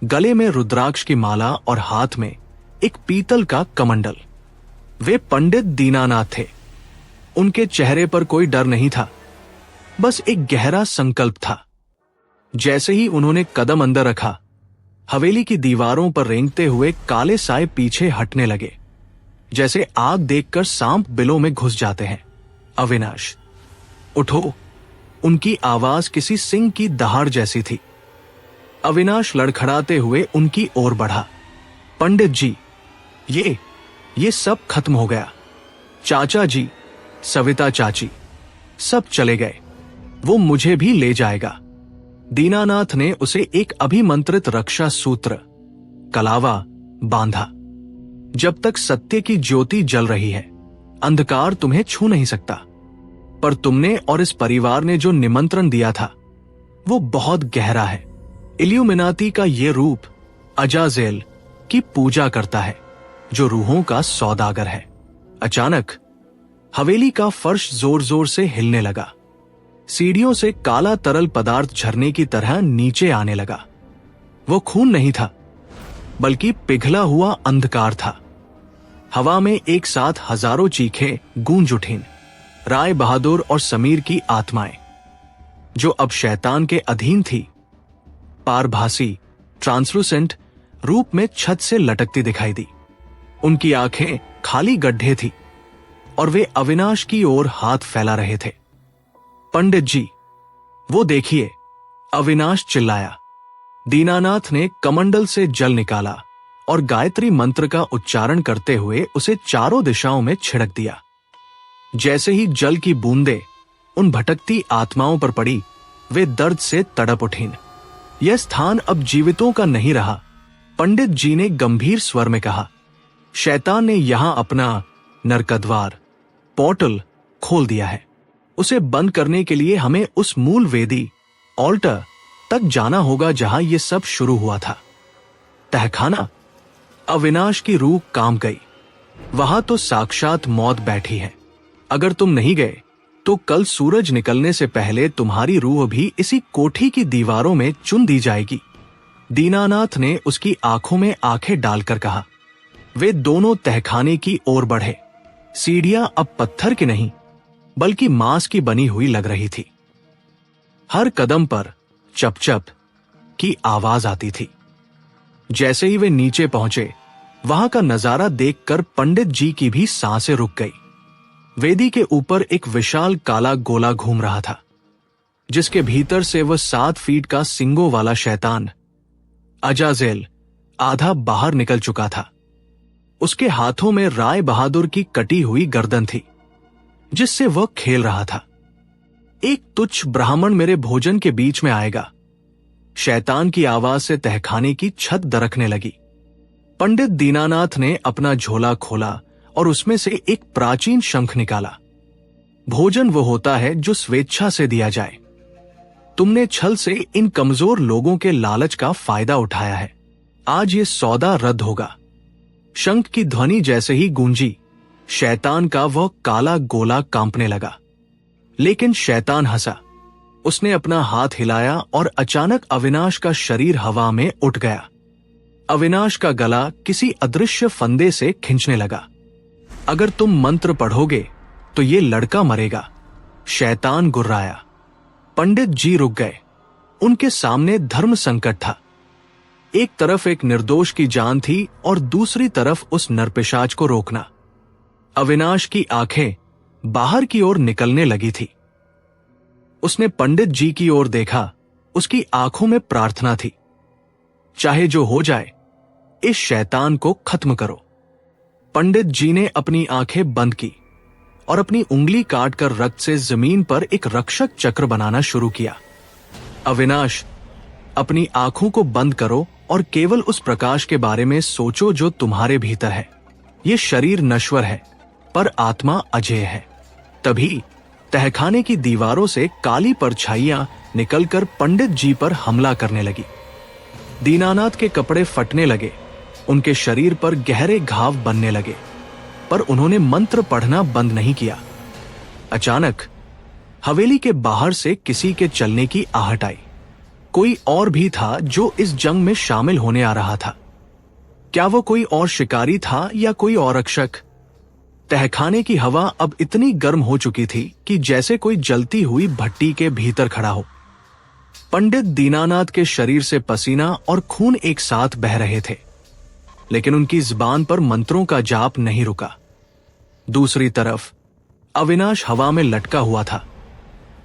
गले में रुद्राक्ष की माला और हाथ में एक पीतल का कमंडल। वे पंडित दीनानाथ थे। उनके चेहरे पर कोई डर नहीं था, बस एक गहरा संकल्प था। जैसे ही उन्होंने कदम अंदर रखा, हवेली की दीवारों पर रेंगते हुए काले साए पीछे हटने लगे, जैसे आग देखकर सांप बिलों में घुस जाते हैं। अविनाश, उठो। उनकी आवाज किसी सिंह की दहाड़ जैसी थी। अविनाश लड़खड़ाते हुए उनकी ओर बढ़ा। पंडित जी, ये सब खत्म हो गया। चाचा जी, सविता चाची, सब चले गए। वो मुझे भी ले जाएगा। दीनानाथ ने उसे एक अभिमंत्रित रक्षा सूत्र कलावा बांधा। जब तक सत्य की ज्योति जल रही है, अंधकार तुम्हें छू नहीं सकता। पर तुमने और इस परिवार ने जो निमंत्रण दिया था वो बहुत गहरा है। इल्यूमिनाती का ये रूप अजाजेल की पूजा करता है, जो रूहों का सौदागर है। अचानक हवेली का फर्श जोर जोर से हिलने लगा। सीढ़ियों से काला तरल पदार्थ झरने की तरह नीचे आने लगा। वो खून नहीं था, बल्कि पिघला हुआ अंधकार था। हवा में एक साथ हजारों चीखें गूंज उठीं। राय बहादुर और समीर की आत्माएं, जो अब शैतान के अधीन थी, पारभासी ट्रांसलूसेंट रूप में छत से लटकती दिखाई दी। उनकी आंखें खाली गड्ढे थी और वे अविनाश की ओर हाथ फैला रहे थे। पंडित जी, वो देखिए, अविनाश चिल्लाया। दीनानाथ ने कमंडल से जल निकाला और गायत्री मंत्र का उच्चारण करते हुए उसे चारों दिशाओं में छिड़क दिया। जैसे ही जल की बूंदें उन भटकती आत्माओं पर पड़ी, वे दर्द से तड़प उठीं। यह स्थान अब जीवितों का नहीं रहा, पंडित जी ने गंभीर स्वर में कहा। शैतान ने यहां अपना नरकद्वार, पोर्टल खोल दिया है। उसे बंद करने के लिए हमें उस मूल वेदी, ऑल्टर तक जाना होगा जहां यह सब शुरू हुआ था। तहखाना। अविनाश की रूह कांप गई। वहां तो साक्षात मौत बैठी है। अगर तुम नहीं गए तो कल सूरज निकलने से पहले तुम्हारी रूह भी इसी कोठी की दीवारों में चुन दी जाएगी। दीनानाथ ने उसकी आंखों में आंखें डालकर कहा। वे दोनों तहखाने की ओर बढ़े। सीढ़ियां अब पत्थर की नहीं, बल्कि मांस की बनी हुई लग रही थी। हर कदम पर चप चप की आवाज आती थी। जैसे ही वे नीचे पहुंचे, वहां का नजारा देखकर पंडित जी की भी सांसें रुक गई। वेदी के ऊपर एक विशाल काला गोला घूम रहा था, जिसके भीतर से वह 7 फीट का सिंगों वाला शैतान अजाजेल आधा बाहर निकल चुका था। उसके हाथों में राय बहादुर की कटी हुई गर्दन थी, जिससे वह खेल रहा था। एक तुच्छ ब्राह्मण मेरे भोजन के बीच में आएगा। शैतान की आवाज से तहखाने की छत दरकने लगी। पंडित दीनानाथ ने अपना झोला खोला और उसमें से एक प्राचीन शंख निकाला। भोजन वो होता है जो स्वेच्छा से दिया जाए। तुमने छल से इन कमजोर लोगों के लालच का फायदा उठाया है। आज ये सौदा रद्द होगा। शंख की ध्वनि जैसे ही गूंजी, शैतान का वह काला गोला कांपने लगा। लेकिन शैतान हंसा। उसने अपना हाथ हिलाया और अचानक अविनाश का शरीर हवा में उठ गया। अविनाश का गला किसी अदृश्य फंदे से खींचने लगा। अगर तुम मंत्र पढ़ोगे तो ये लड़का मरेगा, शैतान गुर्राया। पंडित जी रुक गए। उनके सामने धर्म संकट था। एक तरफ एक निर्दोष की जान थी और दूसरी तरफ उस नरपिशाच को रोकना। अविनाश की आंखें बाहर की ओर निकलने लगी थी। उसने पंडित जी की ओर देखा। उसकी आंखों में प्रार्थना थी। चाहे जो हो जाए, इस शैतान को खत्म करो। पंडित जी ने अपनी आंखें बंद की और अपनी उंगली काटकर रक्त से जमीन पर एक रक्षक चक्र बनाना शुरू किया। अविनाश, अपनी आंखों को बंद करो और केवल उस प्रकाश के बारे में सोचो जो तुम्हारे भीतर है। ये शरीर नश्वर है, पर आत्मा अजेय है। तभी तहखाने की दीवारों से काली परछाइयां निकलकर पंडित जी पर हमला करने लगी। दीनानाथ के कपड़े फटने लगे। उनके शरीर पर गहरे घाव बनने लगे, पर उन्होंने मंत्र पढ़ना बंद नहीं किया। अचानक हवेली के बाहर से किसी के चलने की आहट आई। कोई और भी था जो इस जंग में शामिल होने आ रहा था। क्या वो कोई और शिकारी था या कोई और रक्षक? तहखाने की हवा अब इतनी गर्म हो चुकी थी कि जैसे कोई जलती हुई भट्टी के भीतर खड़ा हो। पंडित दीनानाथ के शरीर से पसीना और खून एक साथ बह रहे थे, लेकिन उनकी जुबान पर मंत्रों का जाप नहीं रुका। दूसरी तरफ अविनाश हवा में लटका हुआ था।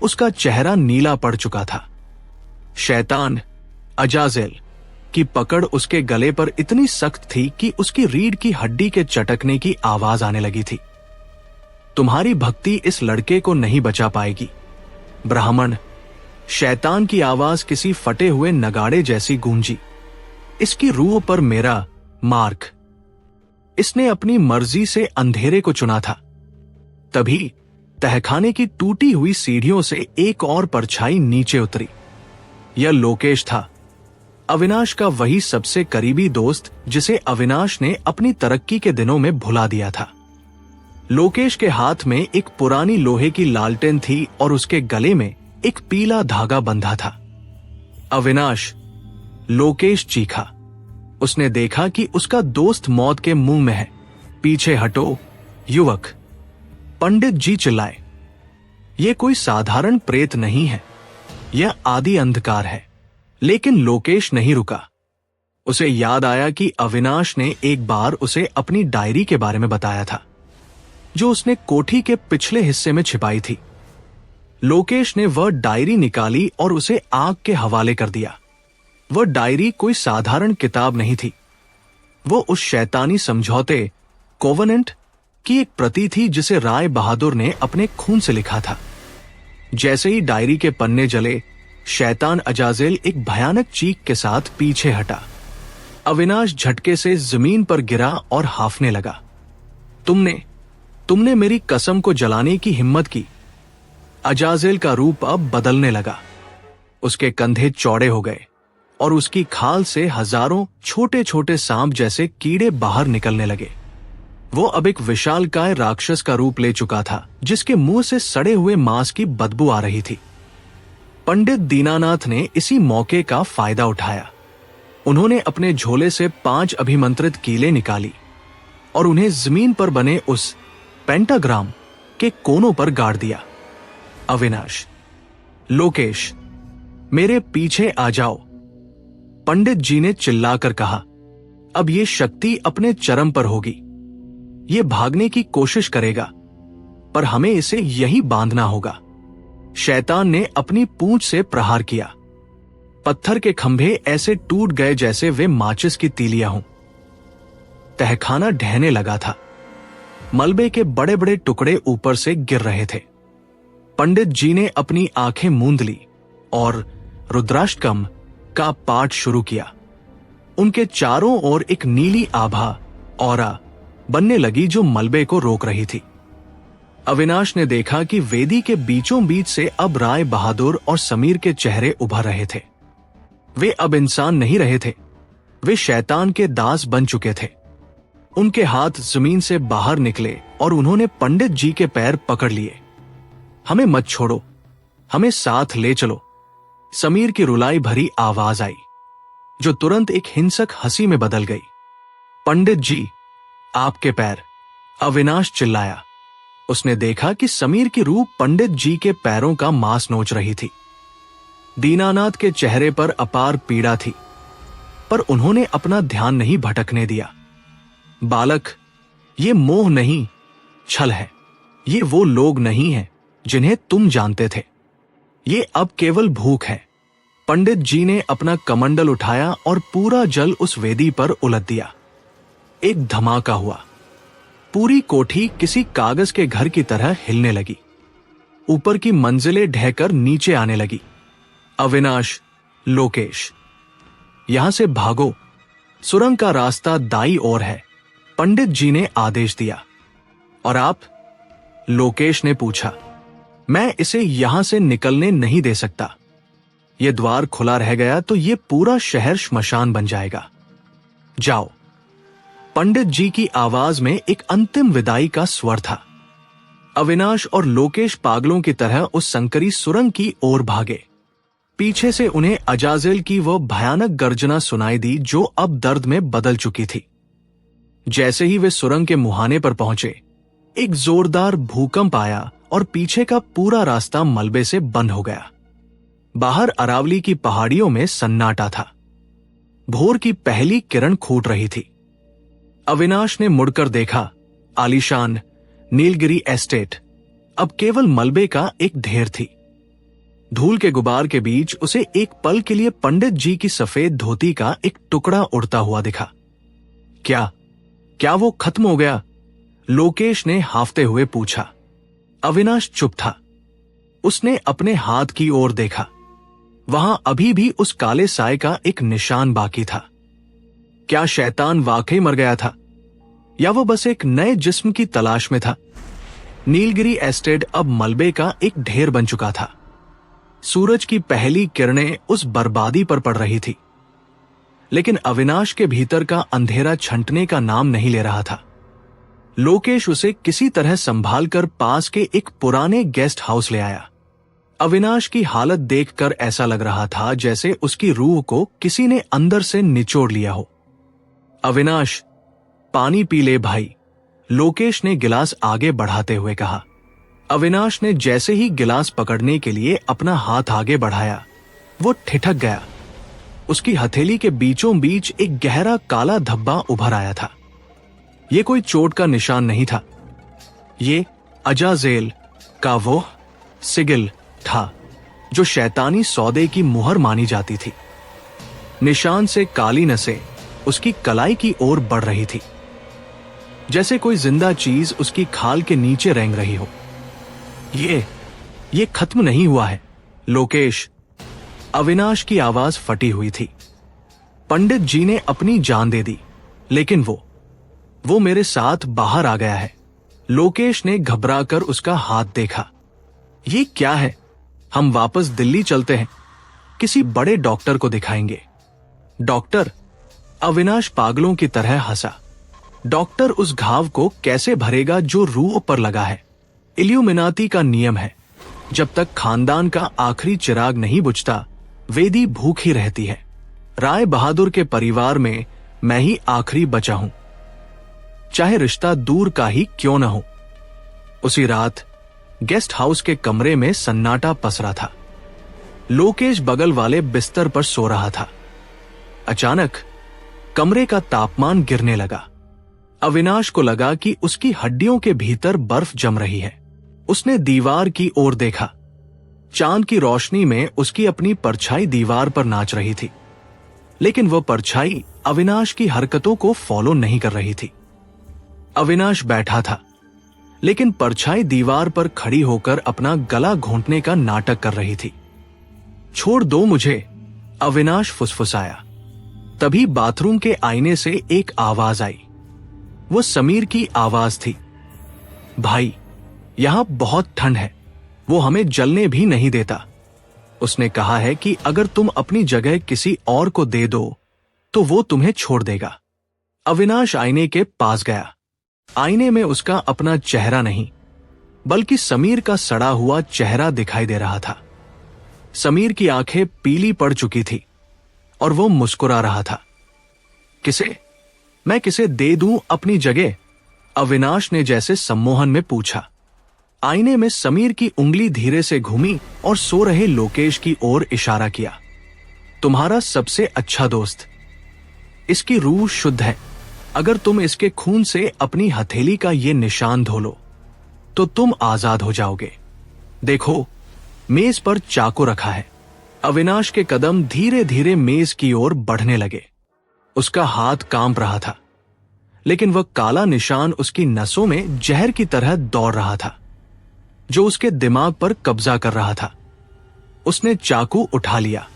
उसका चेहरा नीला पड़ चुका था। शैतान अजाजेल की पकड़ उसके गले पर इतनी सख्त थी कि उसकी रीढ़ की हड्डी के चटकने की आवाज आने लगी थी। तुम्हारी भक्ति इस लड़के को नहीं बचा पाएगी, ब्राह्मण। शैतान की आवाज किसी फटे हुए नगाड़े जैसी गूंजी। इसकी रूह पर मेरा मार्क। इसने अपनी मर्जी से अंधेरे को चुना था। तभी तहखाने की टूटी हुई सीढ़ियों से एक और परछाई नीचे उतरी। यह लोकेश था, अविनाश का वही सबसे करीबी दोस्त जिसे अविनाश ने अपनी तरक्की के दिनों में भुला दिया था। लोकेश के हाथ में एक पुरानी लोहे की लालटेन थी और उसके गले में एक पीला धागा बंधा था। अविनाश, लोकेश चीखा। उसने देखा कि उसका दोस्त मौत के मुंह में है। पीछे हटो, युवक, पंडित जी चिल्लाए। यह कोई साधारण प्रेत नहीं है, यह आदि अंधकार है। लेकिन लोकेश नहीं रुका। उसे याद आया कि अविनाश ने एक बार उसे अपनी डायरी के बारे में बताया था, जो उसने कोठी के पिछले हिस्से में छिपाई थी। लोकेश ने वह डायरी निकाली और उसे आग के हवाले कर दिया। वह डायरी कोई साधारण किताब नहीं थी। वो उस शैतानी समझौते कोवेनेंट की एक प्रति थी जिसे राय बहादुर ने अपने खून से लिखा था। जैसे ही डायरी के पन्ने जले, शैतान अजाजेल एक भयानक चीख के साथ पीछे हटा। अविनाश झटके से जमीन पर गिरा और हाफने लगा। तुमने मेरी कसम को जलाने की हिम्मत की। अजाजेल का रूप अब बदलने लगा। उसके कंधे चौड़े हो गए और उसकी खाल से हजारों छोटे छोटे सांप जैसे कीड़े बाहर निकलने लगे। वो अब एक विशालकाय राक्षस का रूप ले चुका था, जिसके मुंह से सड़े हुए मांस की बदबू आ रही थी। पंडित दीनानाथ ने इसी मौके का फायदा उठाया। उन्होंने अपने झोले से 5 अभिमंत्रित कीलें निकाली और उन्हें जमीन पर बने उस पेंटाग्राम के कोनों पर गाड़ दिया। अविनाश, लोकेश, मेरे पीछे आ जाओ, पंडित जी ने चिल्लाकर कहा। अब ये शक्ति अपने चरम पर होगी। ये भागने की कोशिश करेगा, पर हमें इसे यहीं बांधना होगा। शैतान ने अपनी पूंछ से प्रहार किया। पत्थर के खंभे ऐसे टूट गए जैसे वे माचिस की तीलियां हों। तहखाना ढहने लगा था। मलबे के बड़े बड़े टुकड़े ऊपर से गिर रहे थे। पंडित जी ने अपनी आंखें मूंद ली और रुद्राष्टकम का पाठ शुरू किया। उनके चारों ओर एक नीली आभा औरा बनने लगी जो मलबे को रोक रही थी। अविनाश ने देखा कि वेदी के बीचों बीच से अब राय बहादुर और समीर के चेहरे उभर रहे थे। वे अब इंसान नहीं रहे थे, वे शैतान के दास बन चुके थे। उनके हाथ जमीन से बाहर निकले और उन्होंने पंडित जी के पैर पकड़ लिए। हमें मत छोड़ो, हमें साथ ले चलो, समीर की रुलाई भरी आवाज आई, जो तुरंत एक हिंसक हंसी में बदल गई। पंडित जी, आपके पैर, अविनाश चिल्लाया। उसने देखा कि समीर की रूह पंडित जी के पैरों का मांस नोच रही थी। दीनानाथ के चेहरे पर अपार पीड़ा थी, पर उन्होंने अपना ध्यान नहीं भटकने दिया। बालक, ये मोह नहीं, छल है। ये वो लोग नहीं हैं जिन्हें तुम जानते थे। ये अब केवल भूख है। पंडित जी ने अपना कमंडल उठाया और पूरा जल उस वेदी पर उलट दिया। एक धमाका हुआ। पूरी कोठी किसी कागज के घर की तरह हिलने लगी। ऊपर की मंजिलें ढहकर नीचे आने लगी। अविनाश, लोकेश, यहां से भागो, सुरंग का रास्ता दाईं ओर है, पंडित जी ने आदेश दिया। और आप? लोकेश ने पूछा। मैं इसे यहां से निकलने नहीं दे सकता। यह द्वार खुला रह गया तो यह पूरा शहर श्मशान बन जाएगा। जाओ। पंडित जी की आवाज में एक अंतिम विदाई का स्वर था। अविनाश और लोकेश पागलों की तरह उस संकरी सुरंग की ओर भागे। पीछे से उन्हें अजाजेल की वह भयानक गर्जना सुनाई दी जो अब दर्द में बदल चुकी थी। जैसे ही वे सुरंग के मुहाने पर पहुंचे, एक जोरदार भूकंप आया और पीछे का पूरा रास्ता मलबे से बंद हो गया। बाहर अरावली की पहाड़ियों में सन्नाटा था। भोर की पहली किरण फूट रही थी। अविनाश ने मुड़कर देखा। आलीशान नीलगिरी एस्टेट अब केवल मलबे का एक ढेर थी। धूल के गुबार के बीच उसे एक पल के लिए पंडित जी की सफेद धोती का एक टुकड़ा उड़ता हुआ दिखा। क्या वो खत्म हो गया? लोकेश ने हाफते हुए पूछा। अविनाश चुप था। उसने अपने हाथ की ओर देखा। वहां अभी भी उस काले साए का एक निशान बाकी था। क्या शैतान वाकई मर गया था या वो बस एक नए जिस्म की तलाश में था? नीलगिरी एस्टेट अब मलबे का एक ढेर बन चुका था। सूरज की पहली किरणें उस बर्बादी पर पड़ रही थी, लेकिन अविनाश के भीतर का अंधेरा छंटने का नाम नहीं ले रहा था। लोकेश उसे किसी तरह संभाल कर पास के एक पुराने गेस्ट हाउस ले आया। अविनाश की हालत देखकर ऐसा लग रहा था जैसे उसकी रूह को किसी ने अंदर से निचोड़ लिया हो। अविनाश, पानी पी ले भाई, लोकेश ने गिलास आगे बढ़ाते हुए कहा। अविनाश ने जैसे ही गिलास पकड़ने के लिए अपना हाथ आगे बढ़ाया, वो ठिठक गया। उसकी हथेली के बीचों बीच एक गहरा काला धब्बा उभर आया था। ये कोई चोट का निशान नहीं था, ये अजाजेल का वो सिगिल था जो शैतानी सौदे की मुहर मानी जाती थी। निशान से काली नसें उसकी कलाई की ओर बढ़ रही थी, जैसे कोई जिंदा चीज उसकी खाल के नीचे रेंग रही हो। ये खत्म नहीं हुआ है लोकेश, अविनाश की आवाज फटी हुई थी। पंडित जी ने अपनी जान दे दी, लेकिन वो मेरे साथ बाहर आ गया है। लोकेश ने घबराकर उसका हाथ देखा। ये क्या है? हम वापस दिल्ली चलते हैं, किसी बड़े डॉक्टर को दिखाएंगे। डॉक्टर? अविनाश पागलों की तरह हंसा। डॉक्टर उस घाव को कैसे भरेगा जो रूह पर लगा है? इल्यूमिनाती का नियम है, जब तक खानदान का आखिरी चिराग नहीं बुझता, वेदी भूखी रहती है। राय बहादुर के परिवार में मैं ही आखिरी बचा हूं, चाहे रिश्ता दूर का ही क्यों न हो। उसी रात गेस्ट हाउस के कमरे में सन्नाटा पसरा था। लोकेश बगल वाले बिस्तर पर सो रहा था। अचानक कमरे का तापमान गिरने लगा। अविनाश को लगा कि उसकी हड्डियों के भीतर बर्फ जम रही है। उसने दीवार की ओर देखा। चांद की रोशनी में उसकी अपनी परछाई दीवार पर नाच रही थी, लेकिन वह परछाई अविनाश की हरकतों को फॉलो नहीं कर रही थी। अविनाश बैठा था, लेकिन परछाई दीवार पर खड़ी होकर अपना गला घोंटने का नाटक कर रही थी। छोड़ दो मुझे, अविनाश फुसफुसाया। तभी बाथरूम के आईने से एक आवाज आई। वो समीर की आवाज थी। भाई, यहां बहुत ठंड है, वो हमें जलने भी नहीं देता। उसने कहा है कि अगर तुम अपनी जगह किसी और को दे दो तो वो तुम्हें छोड़ देगा। अविनाश आईने के पास गया। आईने में उसका अपना चेहरा नहीं, बल्कि समीर का सड़ा हुआ चेहरा दिखाई दे रहा था। समीर की आंखें पीली पड़ चुकी थी और वो मुस्कुरा रहा था। मैं किसे दे दूं अपनी जगह? अविनाश ने जैसे सम्मोहन में पूछा। आईने में समीर की उंगली धीरे से घूमी और सो रहे लोकेश की ओर इशारा किया। तुम्हारा सबसे अच्छा दोस्त। इसकी रूह शुद्ध है। अगर तुम इसके खून से अपनी हथेली का ये निशान धो लो तो तुम आजाद हो जाओगे। देखो, मेज पर चाकू रखा है। अविनाश के कदम धीरे धीरे मेज की ओर बढ़ने लगे। उसका हाथ कांप रहा था, लेकिन वह काला निशान उसकी नसों में जहर की तरह दौड़ रहा था, जो उसके दिमाग पर कब्जा कर रहा था। उसने चाकू उठा लिया।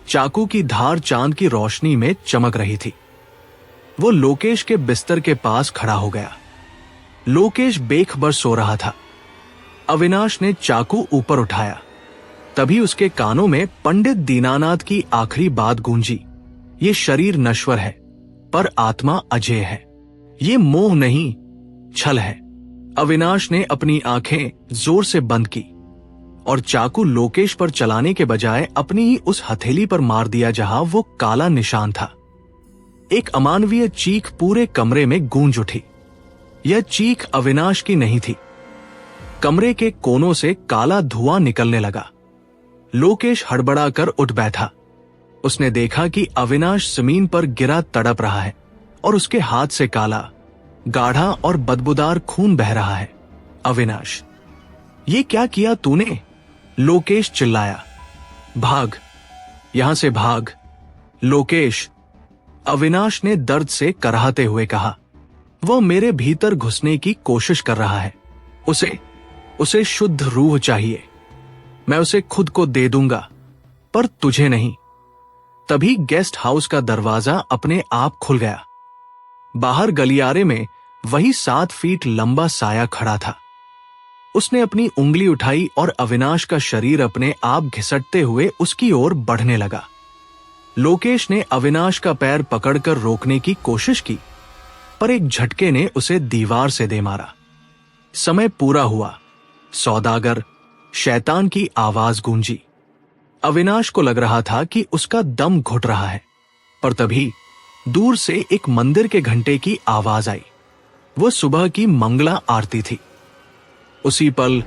चाकू की धार चांद की रोशनी में चमक रही थी। वो लोकेश के बिस्तर के पास खड़ा हो गया। लोकेश बेखबर सो रहा था। अविनाश ने चाकू ऊपर उठाया। तभी उसके कानों में पंडित दीनानाथ की आखिरी बात गूंजी। ये शरीर नश्वर है, पर आत्मा अजेय है। ये मोह नहीं, छल है। अविनाश ने अपनी आंखें जोर से बंद की और चाकू लोकेश पर चलाने के बजाय अपनी ही उस हथेली पर मार दिया जहां वो काला निशान था। एक अमानवीय चीख पूरे कमरे में गूंज उठी। यह चीख अविनाश की नहीं थी। कमरे के कोनों से काला धुआं निकलने लगा। लोकेश हड़बड़ाकर उठ बैठा। उसने देखा कि अविनाश जमीन पर गिरा तड़प रहा है और उसके हाथ से काला, गाढ़ा और बदबूदार खून बह रहा है। अविनाश, ये क्या किया तूने? लोकेश चिल्लाया। भाग, यहां से भाग। लोकेश, अविनाश ने दर्द से कराहते हुए कहा। वह मेरे भीतर घुसने की कोशिश कर रहा है। उसे शुद्ध रूह चाहिए। मैं उसे खुद को दे दूंगा, पर तुझे नहीं। तभी गेस्ट हाउस का दरवाजा अपने आप खुल गया। बाहर गलियारे में वही 7 फीट लंबा साया खड़ा था। उसने अपनी उंगली उठाई और अविनाश का शरीर अपने आप घिसटते हुए उसकी ओर बढ़ने लगा। लोकेश ने अविनाश का पैर पकड़कर रोकने की कोशिश की, पर एक झटके ने उसे दीवार से दे मारा। समय पूरा हुआ। सौदागर, शैतान की आवाज गूंजी। अविनाश को लग रहा था कि उसका दम घुट रहा है, पर तभी दूर से एक मंदिर के घंटे की आवाज आई। वो सुबह की मंगला आरती थी। उसी पल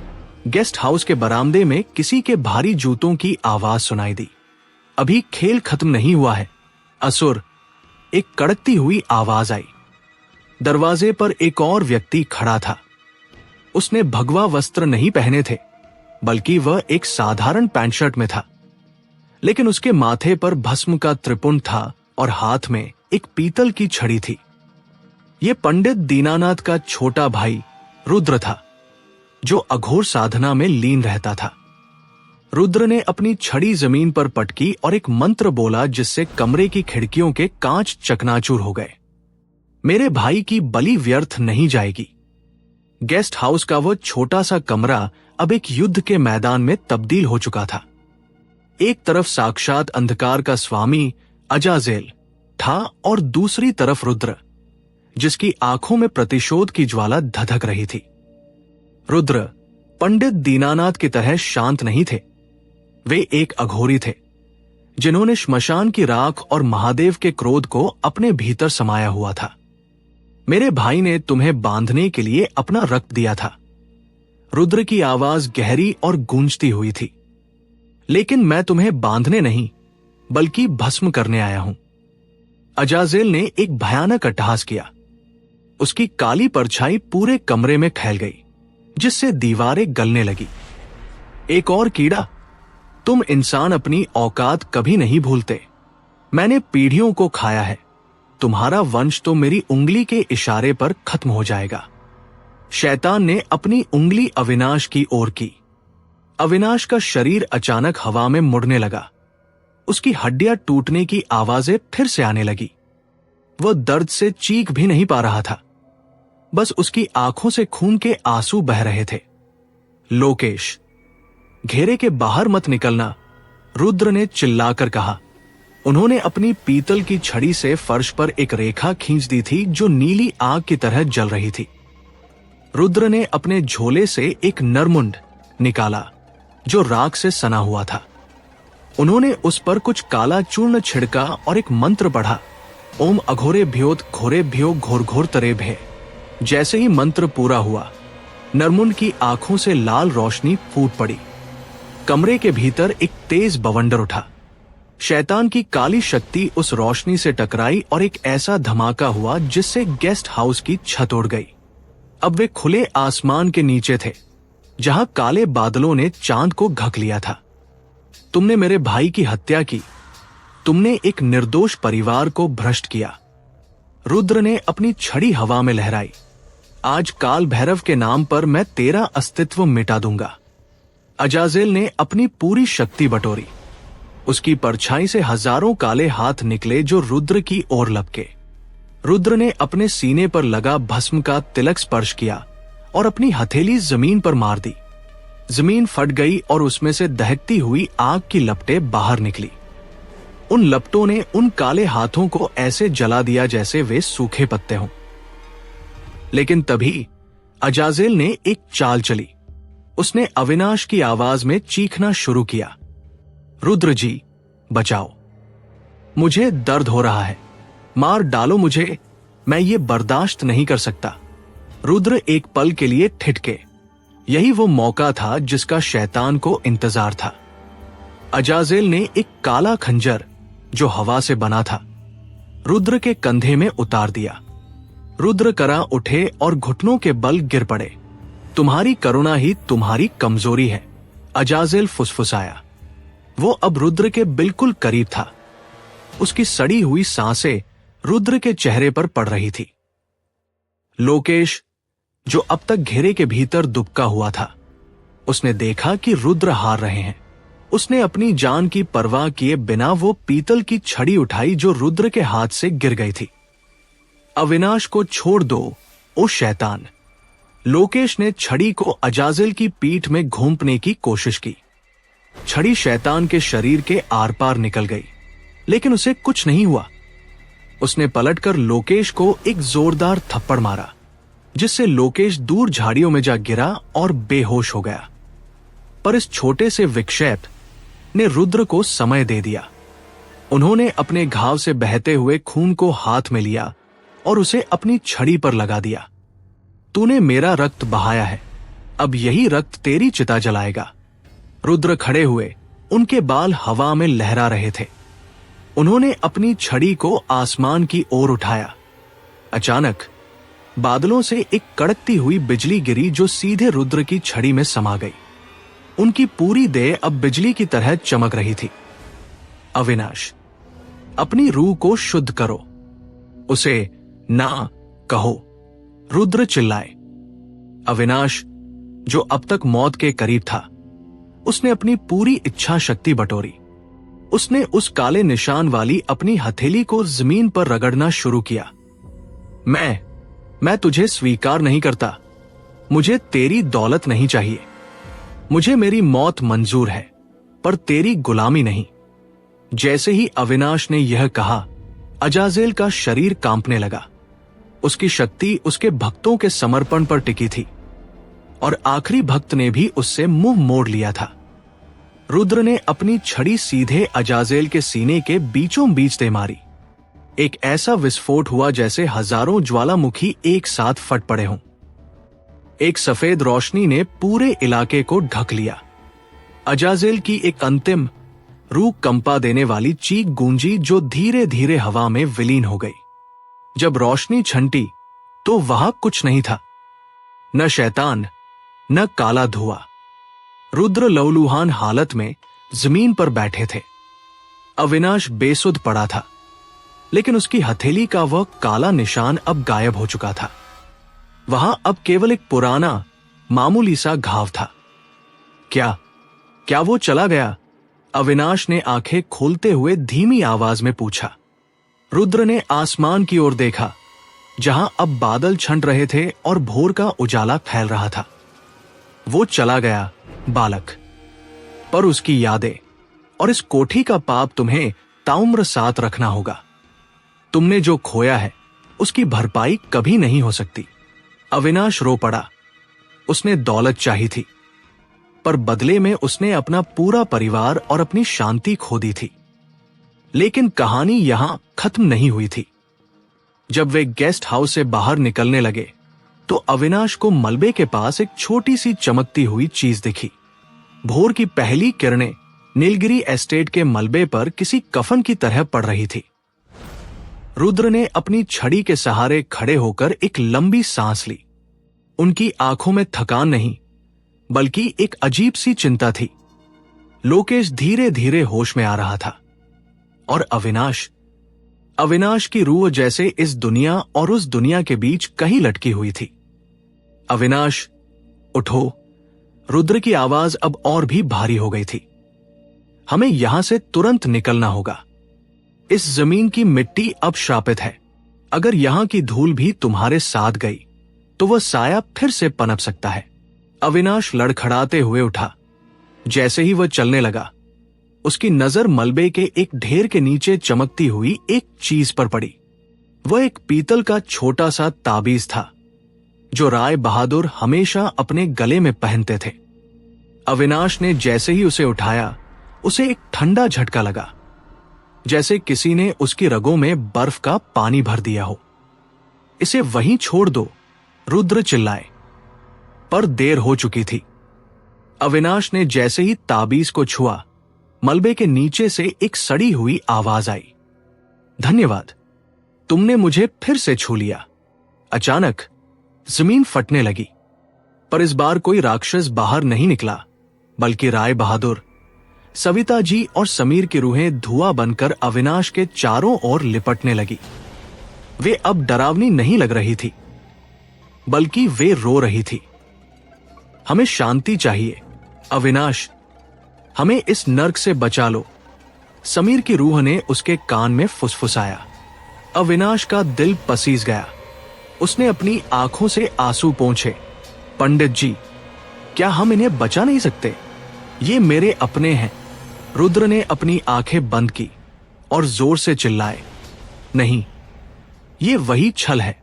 गेस्ट हाउस के बरामदे में किसी के भारी जूतों की आवाज सुनाई दी। अभी खेल खत्म नहीं हुआ है, असुर, एक कड़कती हुई आवाज आई। दरवाजे पर एक और व्यक्ति खड़ा था। उसने भगवा वस्त्र नहीं पहने थे, बल्कि वह एक साधारण पैंट शर्ट में था, लेकिन उसके माथे पर भस्म का त्रिपुंड था और हाथ में एक पीतल की छड़ी थी। यह पंडित दीनानाथ का छोटा भाई रुद्र था, जो अघोर साधना में लीन रहता था। रुद्र ने अपनी छड़ी जमीन पर पटकी और एक मंत्र बोला, जिससे कमरे की खिड़कियों के कांच चकनाचूर हो गए। मेरे भाई की बलि व्यर्थ नहीं जाएगी। गेस्ट हाउस का वो छोटा सा कमरा अब एक युद्ध के मैदान में तब्दील हो चुका था। एक तरफ साक्षात अंधकार का स्वामी अजाजेल था और दूसरी तरफ रुद्र, जिसकी आंखों में प्रतिशोध की ज्वाला धधक रही थी। रुद्र पंडित दीनानाथ की तरह शांत नहीं थे। वे एक अघोरी थे, जिन्होंने श्मशान की राख और महादेव के क्रोध को अपने भीतर समाया हुआ था। मेरे भाई ने तुम्हें बांधने के लिए अपना रक्त दिया था। रुद्र की आवाज गहरी और गूंजती हुई थी। लेकिन मैं तुम्हें बांधने नहीं, बल्कि भस्म करने आया हूं। अजाजेल ने एक भयानक अट्टहास किया। उसकी काली परछाई पूरे कमरे में फैल गई, जिससे दीवारें गलने लगी। एक और कीड़ा, तुम इंसान अपनी औकात कभी नहीं भूलते। मैंने पीढ़ियों को खाया है। तुम्हारा वंश तो मेरी उंगली के इशारे पर खत्म हो जाएगा। शैतान ने अपनी उंगली अविनाश की ओर की। अविनाश का शरीर अचानक हवा में मुड़ने लगा। उसकी हड्डियां टूटने की आवाजें फिर से आने लगी। वह दर्द से चीख भी नहीं पा रहा था, बस उसकी आंखों से खून के आंसू बह रहे थे। लोकेश, घेरे के बाहर मत निकलना, रुद्र ने चिल्लाकर कहा। उन्होंने अपनी पीतल की छड़ी से फर्श पर एक रेखा खींच दी थी, जो नीली आग की तरह जल रही थी। रुद्र ने अपने झोले से एक नरमुंड निकाला, जो राख से सना हुआ था। उन्होंने उस पर कुछ काला चूर्ण छिड़का और एक मंत्र पढ़ा, ओम अघोरे भ्योत घोरे भ्यो घोर घोर तरे भे। जैसे ही मंत्र पूरा हुआ, नरमुंड की आंखों से लाल रोशनी फूट पड़ी। कमरे के भीतर एक तेज बवंडर उठा। शैतान की काली शक्ति उस रोशनी से टकराई और एक ऐसा धमाका हुआ जिससे गेस्ट हाउस की छत उड़ गई। अब वे खुले आसमान के नीचे थे, जहां काले बादलों ने चांद को ढक लिया था। तुमने मेरे भाई की हत्या की। तुमने एक निर्दोष परिवार को भ्रष्ट किया। रुद्र ने अपनी छड़ी हवा में लहराई। आज काल भैरव के नाम पर मैं तेरा अस्तित्व मिटा दूंगा। अजाजेल ने अपनी पूरी शक्ति बटोरी। उसकी परछाई से हजारों काले हाथ निकले, जो रुद्र की ओर लपके। रुद्र ने अपने सीने पर लगा भस्म का तिलक स्पर्श किया और अपनी हथेली जमीन पर मार दी। जमीन फट गई और उसमें से दहकती हुई आग की लपटें बाहर निकली। उन लपटों ने उन काले हाथों को ऐसे जला दिया जैसे वे सूखे पत्ते हों। लेकिन तभी अजाजेल ने एक चाल चली। उसने अविनाश की आवाज में चीखना शुरू किया, रुद्र जी, बचाओ। मुझे दर्द हो रहा है, मार डालो मुझे, मैं ये बर्दाश्त नहीं कर सकता। रुद्र एक पल के लिए ठिठके। यही वो मौका था जिसका शैतान को इंतजार था। अजाजेल ने एक काला खंजर, जो हवा से बना था, रुद्र के कंधे में उतार दिया। रुद्र करा उठे और घुटनों के बल गिर पड़े। तुम्हारी करुणा ही तुम्हारी कमजोरी है, अजाजेल फुसफुसाया। वो अब रुद्र के बिल्कुल करीब था। उसकी सड़ी हुई सांसें रुद्र के चेहरे पर पड़ रही थी। लोकेश, जो अब तक घेरे के भीतर दुबका हुआ था, उसने देखा कि रुद्र हार रहे हैं। उसने अपनी जान की परवाह किए बिना वो पीतल की छड़ी उठाई जो रुद्र के हाथ से गिर गई थी। अविनाश को छोड़ दो, ओ शैतान। लोकेश ने छड़ी को अजाजिल की पीठ में घोंपने की कोशिश की। छड़ी शैतान के शरीर के आर पार निकल गई, लेकिन उसे कुछ नहीं हुआ। उसने पलटकर लोकेश को एक जोरदार थप्पड़ मारा, जिससे लोकेश दूर झाड़ियों में जा गिरा और बेहोश हो गया। पर इस छोटे से विक्षेप ने रुद्र को समय दे दिया। उन्होंने अपने घाव से बहते हुए खून को हाथ में लिया और उसे अपनी छड़ी पर लगा दिया। तूने मेरा रक्त बहाया है, अब यही रक्त तेरी चिता जलाएगा। रुद्र खड़े हुए, उनके बाल हवा में लहरा रहे थे। उन्होंने अपनी छड़ी को आसमान की ओर उठाया। अचानक बादलों से एक कड़कती हुई बिजली गिरी जो सीधे रुद्र की छड़ी में समा गई। उनकी पूरी देह अब बिजली की तरह चमक रही थी। अविनाश, अपनी रूह को शुद्ध करो, उसे ना कहो, रुद्र चिल्लाए। अविनाश, जो अब तक मौत के करीब था, उसने अपनी पूरी इच्छा शक्ति बटोरी। उसने उस काले निशान वाली अपनी हथेली को जमीन पर रगड़ना शुरू किया। मैं तुझे स्वीकार नहीं करता। मुझे तेरी दौलत नहीं चाहिए। मुझे मेरी मौत मंजूर है, पर तेरी गुलामी नहीं। जैसे ही अविनाश ने यह कहा, अजाजेल का शरीर कांपने लगा। उसकी शक्ति उसके भक्तों के समर्पण पर टिकी थी, और आखिरी भक्त ने भी उससे मुंह मोड़ लिया था। रुद्र ने अपनी छड़ी सीधे अजाजेल के सीने के बीचों बीच दे मारी। एक ऐसा विस्फोट हुआ जैसे हजारों ज्वालामुखी एक साथ फट पड़े हों। एक सफेद रोशनी ने पूरे इलाके को ढक लिया। अजाजेल की एक अंतिम रूह कंपा देने वाली चीख गूंजी जो धीरे धीरे हवा में विलीन हो गई। जब रोशनी छंटी तो वहां कुछ नहीं था, न शैतान न काला धुआं। रुद्र लहूलुहान हालत में जमीन पर बैठे थे। अविनाश बेसुध पड़ा था, लेकिन उसकी हथेली का वह काला निशान अब गायब हो चुका था। वहां अब केवल एक पुराना मामूली सा घाव था। क्या वो चला गया? अविनाश ने आंखें खोलते हुए धीमी आवाज में पूछा। रुद्र ने आसमान की ओर देखा, जहां अब बादल छंट रहे थे और भोर का उजाला फैल रहा था। वो चला गया बालक, पर उसकी यादें और इस कोठी का पाप तुम्हें ताउम्र साथ रखना होगा। तुमने जो खोया है उसकी भरपाई कभी नहीं हो सकती। अविनाश रो पड़ा। उसने दौलत चाही थी, पर बदले में उसने अपना पूरा परिवार और अपनी शांति खो दी थी। लेकिन कहानी यहां खत्म नहीं हुई थी। जब वे गेस्ट हाउस से बाहर निकलने लगे तो अविनाश को मलबे के पास एक छोटी सी चमकती हुई चीज दिखी। भोर की पहली किरणें नीलगिरी एस्टेट के मलबे पर किसी कफन की तरह पड़ रही थी। रुद्र ने अपनी छड़ी के सहारे खड़े होकर एक लंबी सांस ली। उनकी आंखों में थकान नहीं, बल्कि एक अजीब सी चिंता थी। लोकेश धीरे धीरे होश में आ रहा था, और अविनाश की रूह जैसे इस दुनिया और उस दुनिया के बीच कहीं लटकी हुई थी। अविनाश, उठो। रुद्र की आवाज अब और भी भारी हो गई थी। हमें यहां से तुरंत निकलना होगा। इस जमीन की मिट्टी अब शापित है। अगर यहां की धूल भी तुम्हारे साथ गई तो वह साया फिर से पनप सकता है। अविनाश लड़खड़ाते हुए उठा। जैसे ही वह चलने लगा, उसकी नजर मलबे के एक ढेर के नीचे चमकती हुई एक चीज पर पड़ी। वह एक पीतल का छोटा सा ताबीज था, जो राय बहादुर हमेशा अपने गले में पहनते थे। अविनाश ने जैसे ही उसे उठाया, उसे एक ठंडा झटका लगा, जैसे किसी ने उसकी रगों में बर्फ का पानी भर दिया हो। इसे वहीं छोड़ दो, रुद्र चिल्लाए, पर देर हो चुकी थी। अविनाश ने जैसे ही ताबीज को छुआ, मलबे के नीचे से एक सड़ी हुई आवाज आई। धन्यवाद, तुमने मुझे फिर से छू लिया। अचानक जमीन फटने लगी, पर इस बार कोई राक्षस बाहर नहीं निकला, बल्कि राय बहादुर, सविता जी और समीर की रूहें धुआं बनकर अविनाश के चारों ओर लिपटने लगी। वे अब डरावनी नहीं लग रही थी, बल्कि वे रो रही थी। हमें शांति चाहिए, अविनाश। हमें इस नर्क से बचा लो। समीर की रूह ने उसके कान में फुसफुसाया। अविनाश का दिल पसीज गया। उसने अपनी आंखों से आंसू पोंछे। पंडित जी, क्या हम इन्हें बचा नहीं सकते? ये मेरे अपने हैं। रुद्र ने अपनी आंखें बंद की और जोर से चिल्लाए, नहीं, ये वही छल है।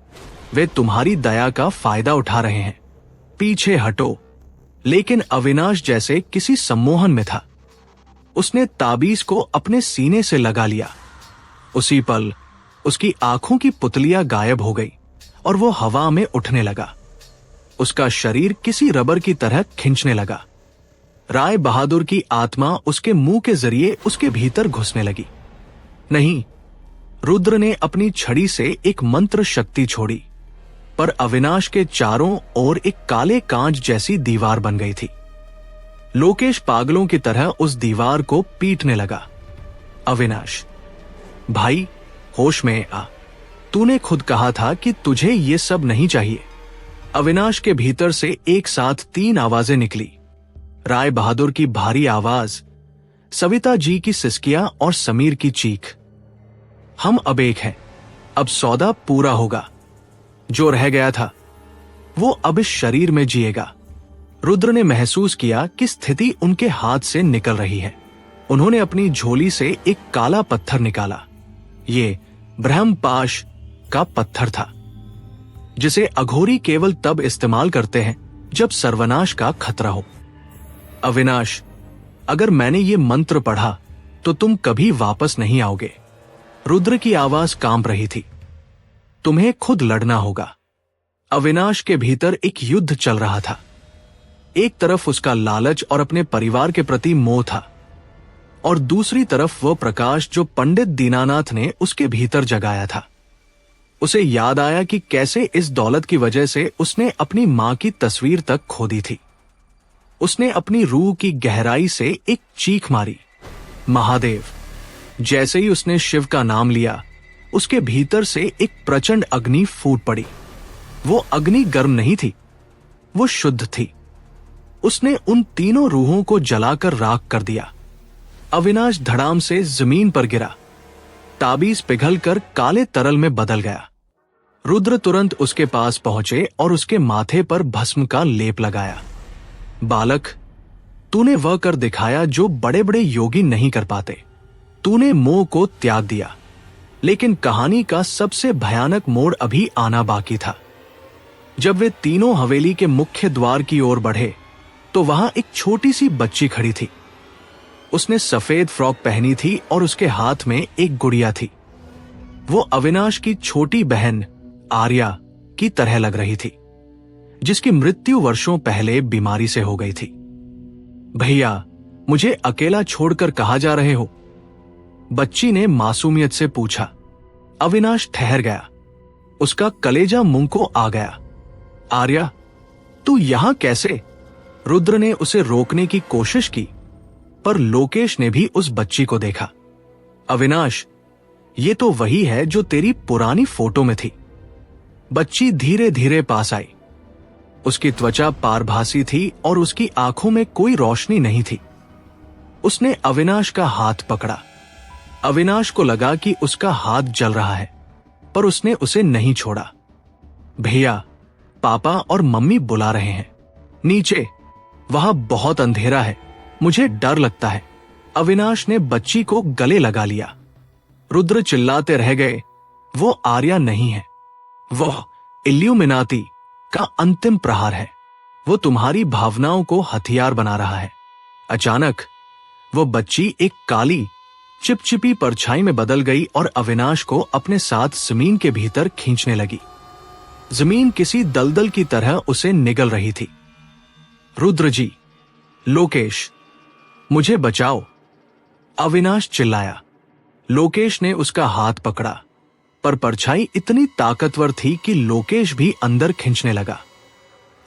वे तुम्हारी दया का फायदा उठा रहे हैं। पीछे हटो। लेकिन अविनाश जैसे किसी सम्मोहन में था। उसने ताबीज को अपने सीने से लगा लिया। उसी पल उसकी आंखों की पुतलियां गायब हो गई और वो हवा में उठने लगा। उसका शरीर किसी रबर की तरह खिंचने लगा। राय बहादुर की आत्मा उसके मुंह के जरिए उसके भीतर घुसने लगी। नहीं, रुद्र ने अपनी छड़ी से एक मंत्र शक्ति छोड़ी, पर अविनाश के चारों ओर एक काले कांच जैसी दीवार बन गई थी। लोकेश पागलों की तरह उस दीवार को पीटने लगा। अविनाश, भाई, होश में आ। तूने खुद कहा था कि तुझे ये सब नहीं चाहिए। अविनाश के भीतर से एक साथ 3 आवाजें निकली। राय बहादुर की भारी आवाज, सविता जी की सिसकियां और समीर की चीख। हम अब एक हैं। अब सौदा पूरा होगा। जो रह गया था वो अब इस शरीर में जिएगा। रुद्र ने महसूस किया कि स्थिति उनके हाथ से निकल रही है। उन्होंने अपनी झोली से एक काला पत्थर निकाला। ये ब्रह्मपाश का पत्थर था, जिसे अघोरी केवल तब इस्तेमाल करते हैं जब सर्वनाश का खतरा हो। अविनाश, अगर मैंने ये मंत्र पढ़ा तो तुम कभी वापस नहीं आओगे। रुद्र की आवाज कांप रही थी। तुम्हें खुद लड़ना होगा। अविनाश के भीतर एक युद्ध चल रहा था। एक तरफ उसका लालच और अपने परिवार के प्रति मोह था, और दूसरी तरफ वो प्रकाश जो पंडित दीनानाथ ने उसके भीतर जगाया था। उसे याद आया कि कैसे इस दौलत की वजह से उसने अपनी मां की तस्वीर तक खो दी थी। उसने अपनी रूह की गहराई से एक चीख मारी, महादेव। जैसे ही उसने शिव का नाम लिया, उसके भीतर से एक प्रचंड अग्नि फूट पड़ी। वो अग्नि गर्म नहीं थी, वो शुद्ध थी। उसने उन तीनों रूहों को जलाकर राख कर दिया। अविनाश धड़ाम से जमीन पर गिरा। ताबीज पिघलकर काले तरल में बदल गया। रुद्र तुरंत उसके पास पहुंचे और उसके माथे पर भस्म का लेप लगाया। बालक, तूने वह कर दिखाया जो बड़े बड़े योगी नहीं कर पाते। तूने मोह को त्याग दिया, लेकिन कहानी का सबसे भयानक मोड़ अभी आना बाकी था। जब वे तीनों हवेली के मुख्य द्वार की ओर बढ़े तो वहां एक छोटी सी बच्ची खड़ी थी। उसने सफेद फ्रॉक पहनी थी और उसके हाथ में एक गुड़िया थी। वो अविनाश की छोटी बहन आर्या की तरह लग रही थी, जिसकी मृत्यु वर्षों पहले बीमारी से हो गई थी। भैया, मुझे अकेला छोड़कर कहां जा रहे हो? बच्ची ने मासूमियत से पूछा। अविनाश ठहर गया। उसका कलेजा मुंह को आ गया। आर्या, तू यहां कैसे? रुद्र ने उसे रोकने की कोशिश की, पर लोकेश ने भी उस बच्ची को देखा। अविनाश, ये तो वही है जो तेरी पुरानी फोटो में थी। बच्ची धीरे धीरे पास आई। उसकी त्वचा पारभासी थी और उसकी आंखों में कोई रोशनी नहीं थी। उसने अविनाश का हाथ पकड़ा। अविनाश को लगा कि उसका हाथ जल रहा है, पर उसने उसे नहीं छोड़ा। भैया, पापा और मम्मी बुला रहे हैं। नीचे, वहां बहुत अंधेरा है, मुझे डर लगता है। अविनाश ने बच्ची को गले लगा लिया। रुद्र चिल्लाते रह गए, वो आर्या नहीं है, वह इल्यूमिनाती का अंतिम प्रहार है। वो तुम्हारी भावनाओं को हथियार बना रहा है। अचानक वो बच्ची एक काली चिपचिपी परछाई में बदल गई और अविनाश को अपने साथ जमीन के भीतर खींचने लगी। जमीन किसी दलदल की तरह उसे निगल रही थी। रुद्र जी, लोकेश, मुझे बचाओ, अविनाश चिल्लाया। लोकेश ने उसका हाथ पकड़ा, पर परछाई इतनी ताकतवर थी कि लोकेश भी अंदर खींचने लगा।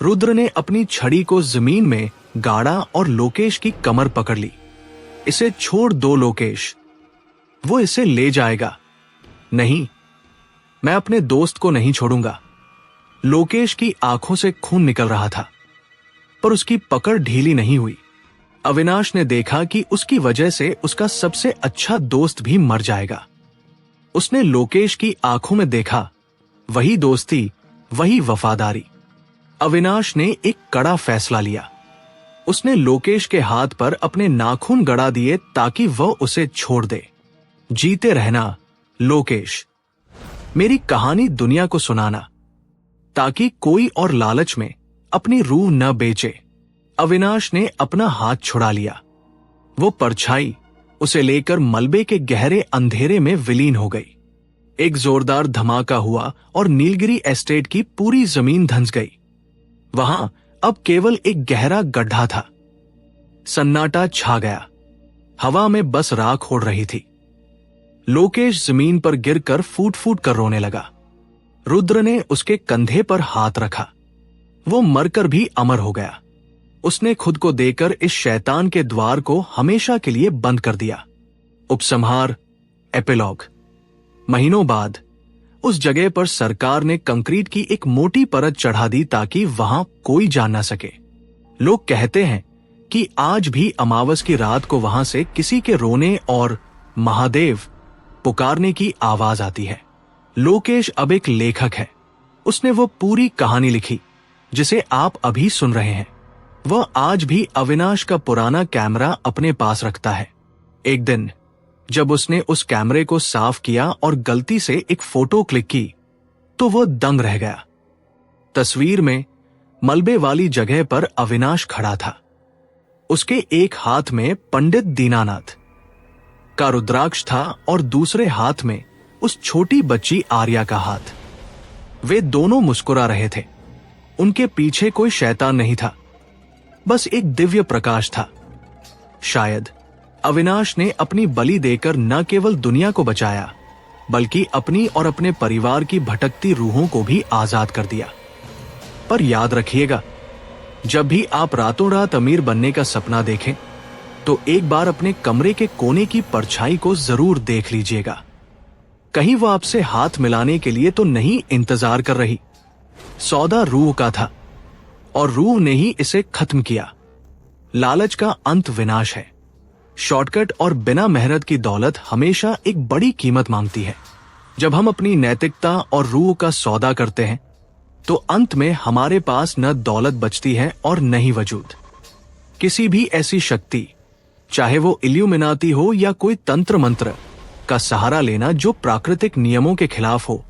रुद्र ने अपनी छड़ी को जमीन में गाड़ा और लोकेश की कमर पकड़ ली। इसे छोड़ दो लोकेश, वो इसे ले जाएगा। नहीं, मैं अपने दोस्त को नहीं छोड़ूंगा। लोकेश की आंखों से खून निकल रहा था, पर उसकी पकड़ ढीली नहीं हुई। अविनाश ने देखा कि उसकी वजह से उसका सबसे अच्छा दोस्त भी मर जाएगा। उसने लोकेश की आंखों में देखा, वही दोस्ती, वही वफादारी। अविनाश ने एक कड़ा फैसला लिया। उसने लोकेश के हाथ पर अपने नाखून गड़ा दिए ताकि वह उसे छोड़ दे। जीते रहना लोकेश, मेरी कहानी दुनिया को सुनाना, ताकि कोई और लालच में अपनी रूह न बेचे। अविनाश ने अपना हाथ छुड़ा लिया। वो परछाई उसे लेकर मलबे के गहरे अंधेरे में विलीन हो गई। एक जोरदार धमाका हुआ और नीलगिरी एस्टेट की पूरी जमीन धंस गई। वहां अब केवल एक गहरा गड्ढा था। सन्नाटा छा गया। हवा में बस राख उड़ रही थी। लोकेश जमीन पर गिरकर फूट फूट कर रोने लगा। रुद्र ने उसके कंधे पर हाथ रखा। वो मरकर भी अमर हो गया। उसने खुद को देकर इस शैतान के द्वार को हमेशा के लिए बंद कर दिया। उपसंहार, एपिलॉग। महीनों बाद उस जगह पर सरकार ने कंक्रीट की एक मोटी परत चढ़ा दी ताकि वहां कोई जा न सके। लोग कहते हैं कि आज भी अमावस की रात को वहां से किसी के रोने और महादेव पुकारने की आवाज आती है। लोकेश अब एक लेखक है। उसने वो पूरी कहानी लिखी जिसे आप अभी सुन रहे हैं। वह आज भी अविनाश का पुराना कैमरा अपने पास रखता है। एक दिन जब उसने उस कैमरे को साफ किया और गलती से एक फोटो क्लिक की तो वह दंग रह गया। तस्वीर में मलबे वाली जगह पर अविनाश खड़ा था। उसके एक हाथ में पंडित दीनानाथ का रुद्राक्ष था और दूसरे हाथ में उस छोटी बच्ची आर्या का हाथ। वे दोनों मुस्कुरा रहे थे। उनके पीछे कोई शैतान नहीं था, बस एक दिव्य प्रकाश था। शायद अविनाश ने अपनी बलि देकर न केवल दुनिया को बचाया बल्कि अपनी और अपने परिवार की भटकती रूहों को भी आजाद कर दिया। पर याद रखिएगा, जब भी आप रातों रात अमीर बनने का सपना देखें तो एक बार अपने कमरे के कोने की परछाई को जरूर देख लीजिएगा। कहीं वो आपसे हाथ मिलाने के लिए तो नहीं इंतजार कर रही। सौदा रूह का था और रूह ने ही इसे खत्म किया। लालच का अंत विनाश है। शॉर्टकट और बिना मेहनत की दौलत हमेशा एक बड़ी कीमत मांगती है। जब हम अपनी नैतिकता और रूह का सौदा करते हैं तो अंत में हमारे पास न दौलत बचती है और न ही वजूद। किसी भी ऐसी शक्ति, चाहे वो इल्यूमिनाती हो या कोई तंत्र मंत्र, का सहारा लेना जो प्राकृतिक नियमों के खिलाफ हो,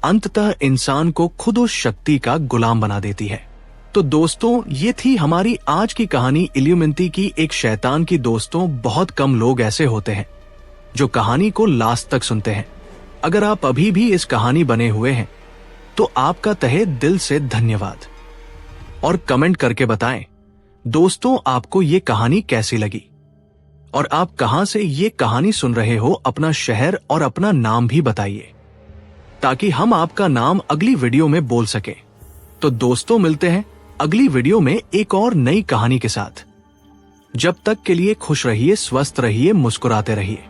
अंततः इंसान को खुद उस शक्ति का गुलाम बना देती है। तो दोस्तों, ये थी हमारी आज की कहानी इल्यूमिनती की एक शैतान की। दोस्तों, बहुत कम लोग ऐसे होते हैं जो कहानी को लास्ट तक सुनते हैं। अगर आप अभी भी इस कहानी बने हुए हैं तो आपका तहे दिल से धन्यवाद। और कमेंट करके बताएं दोस्तों आपको ये कहानी कैसी लगी और आप कहां से ये कहानी सुन रहे हो। अपना शहर और अपना नाम भी बताइए ताकि हम आपका नाम अगली वीडियो में बोल सकें। तो दोस्तों, मिलते हैं अगली वीडियो में एक और नई कहानी के साथ। जब तक के लिए खुश रहिए, स्वस्थ रहिए, मुस्कुराते रहिए।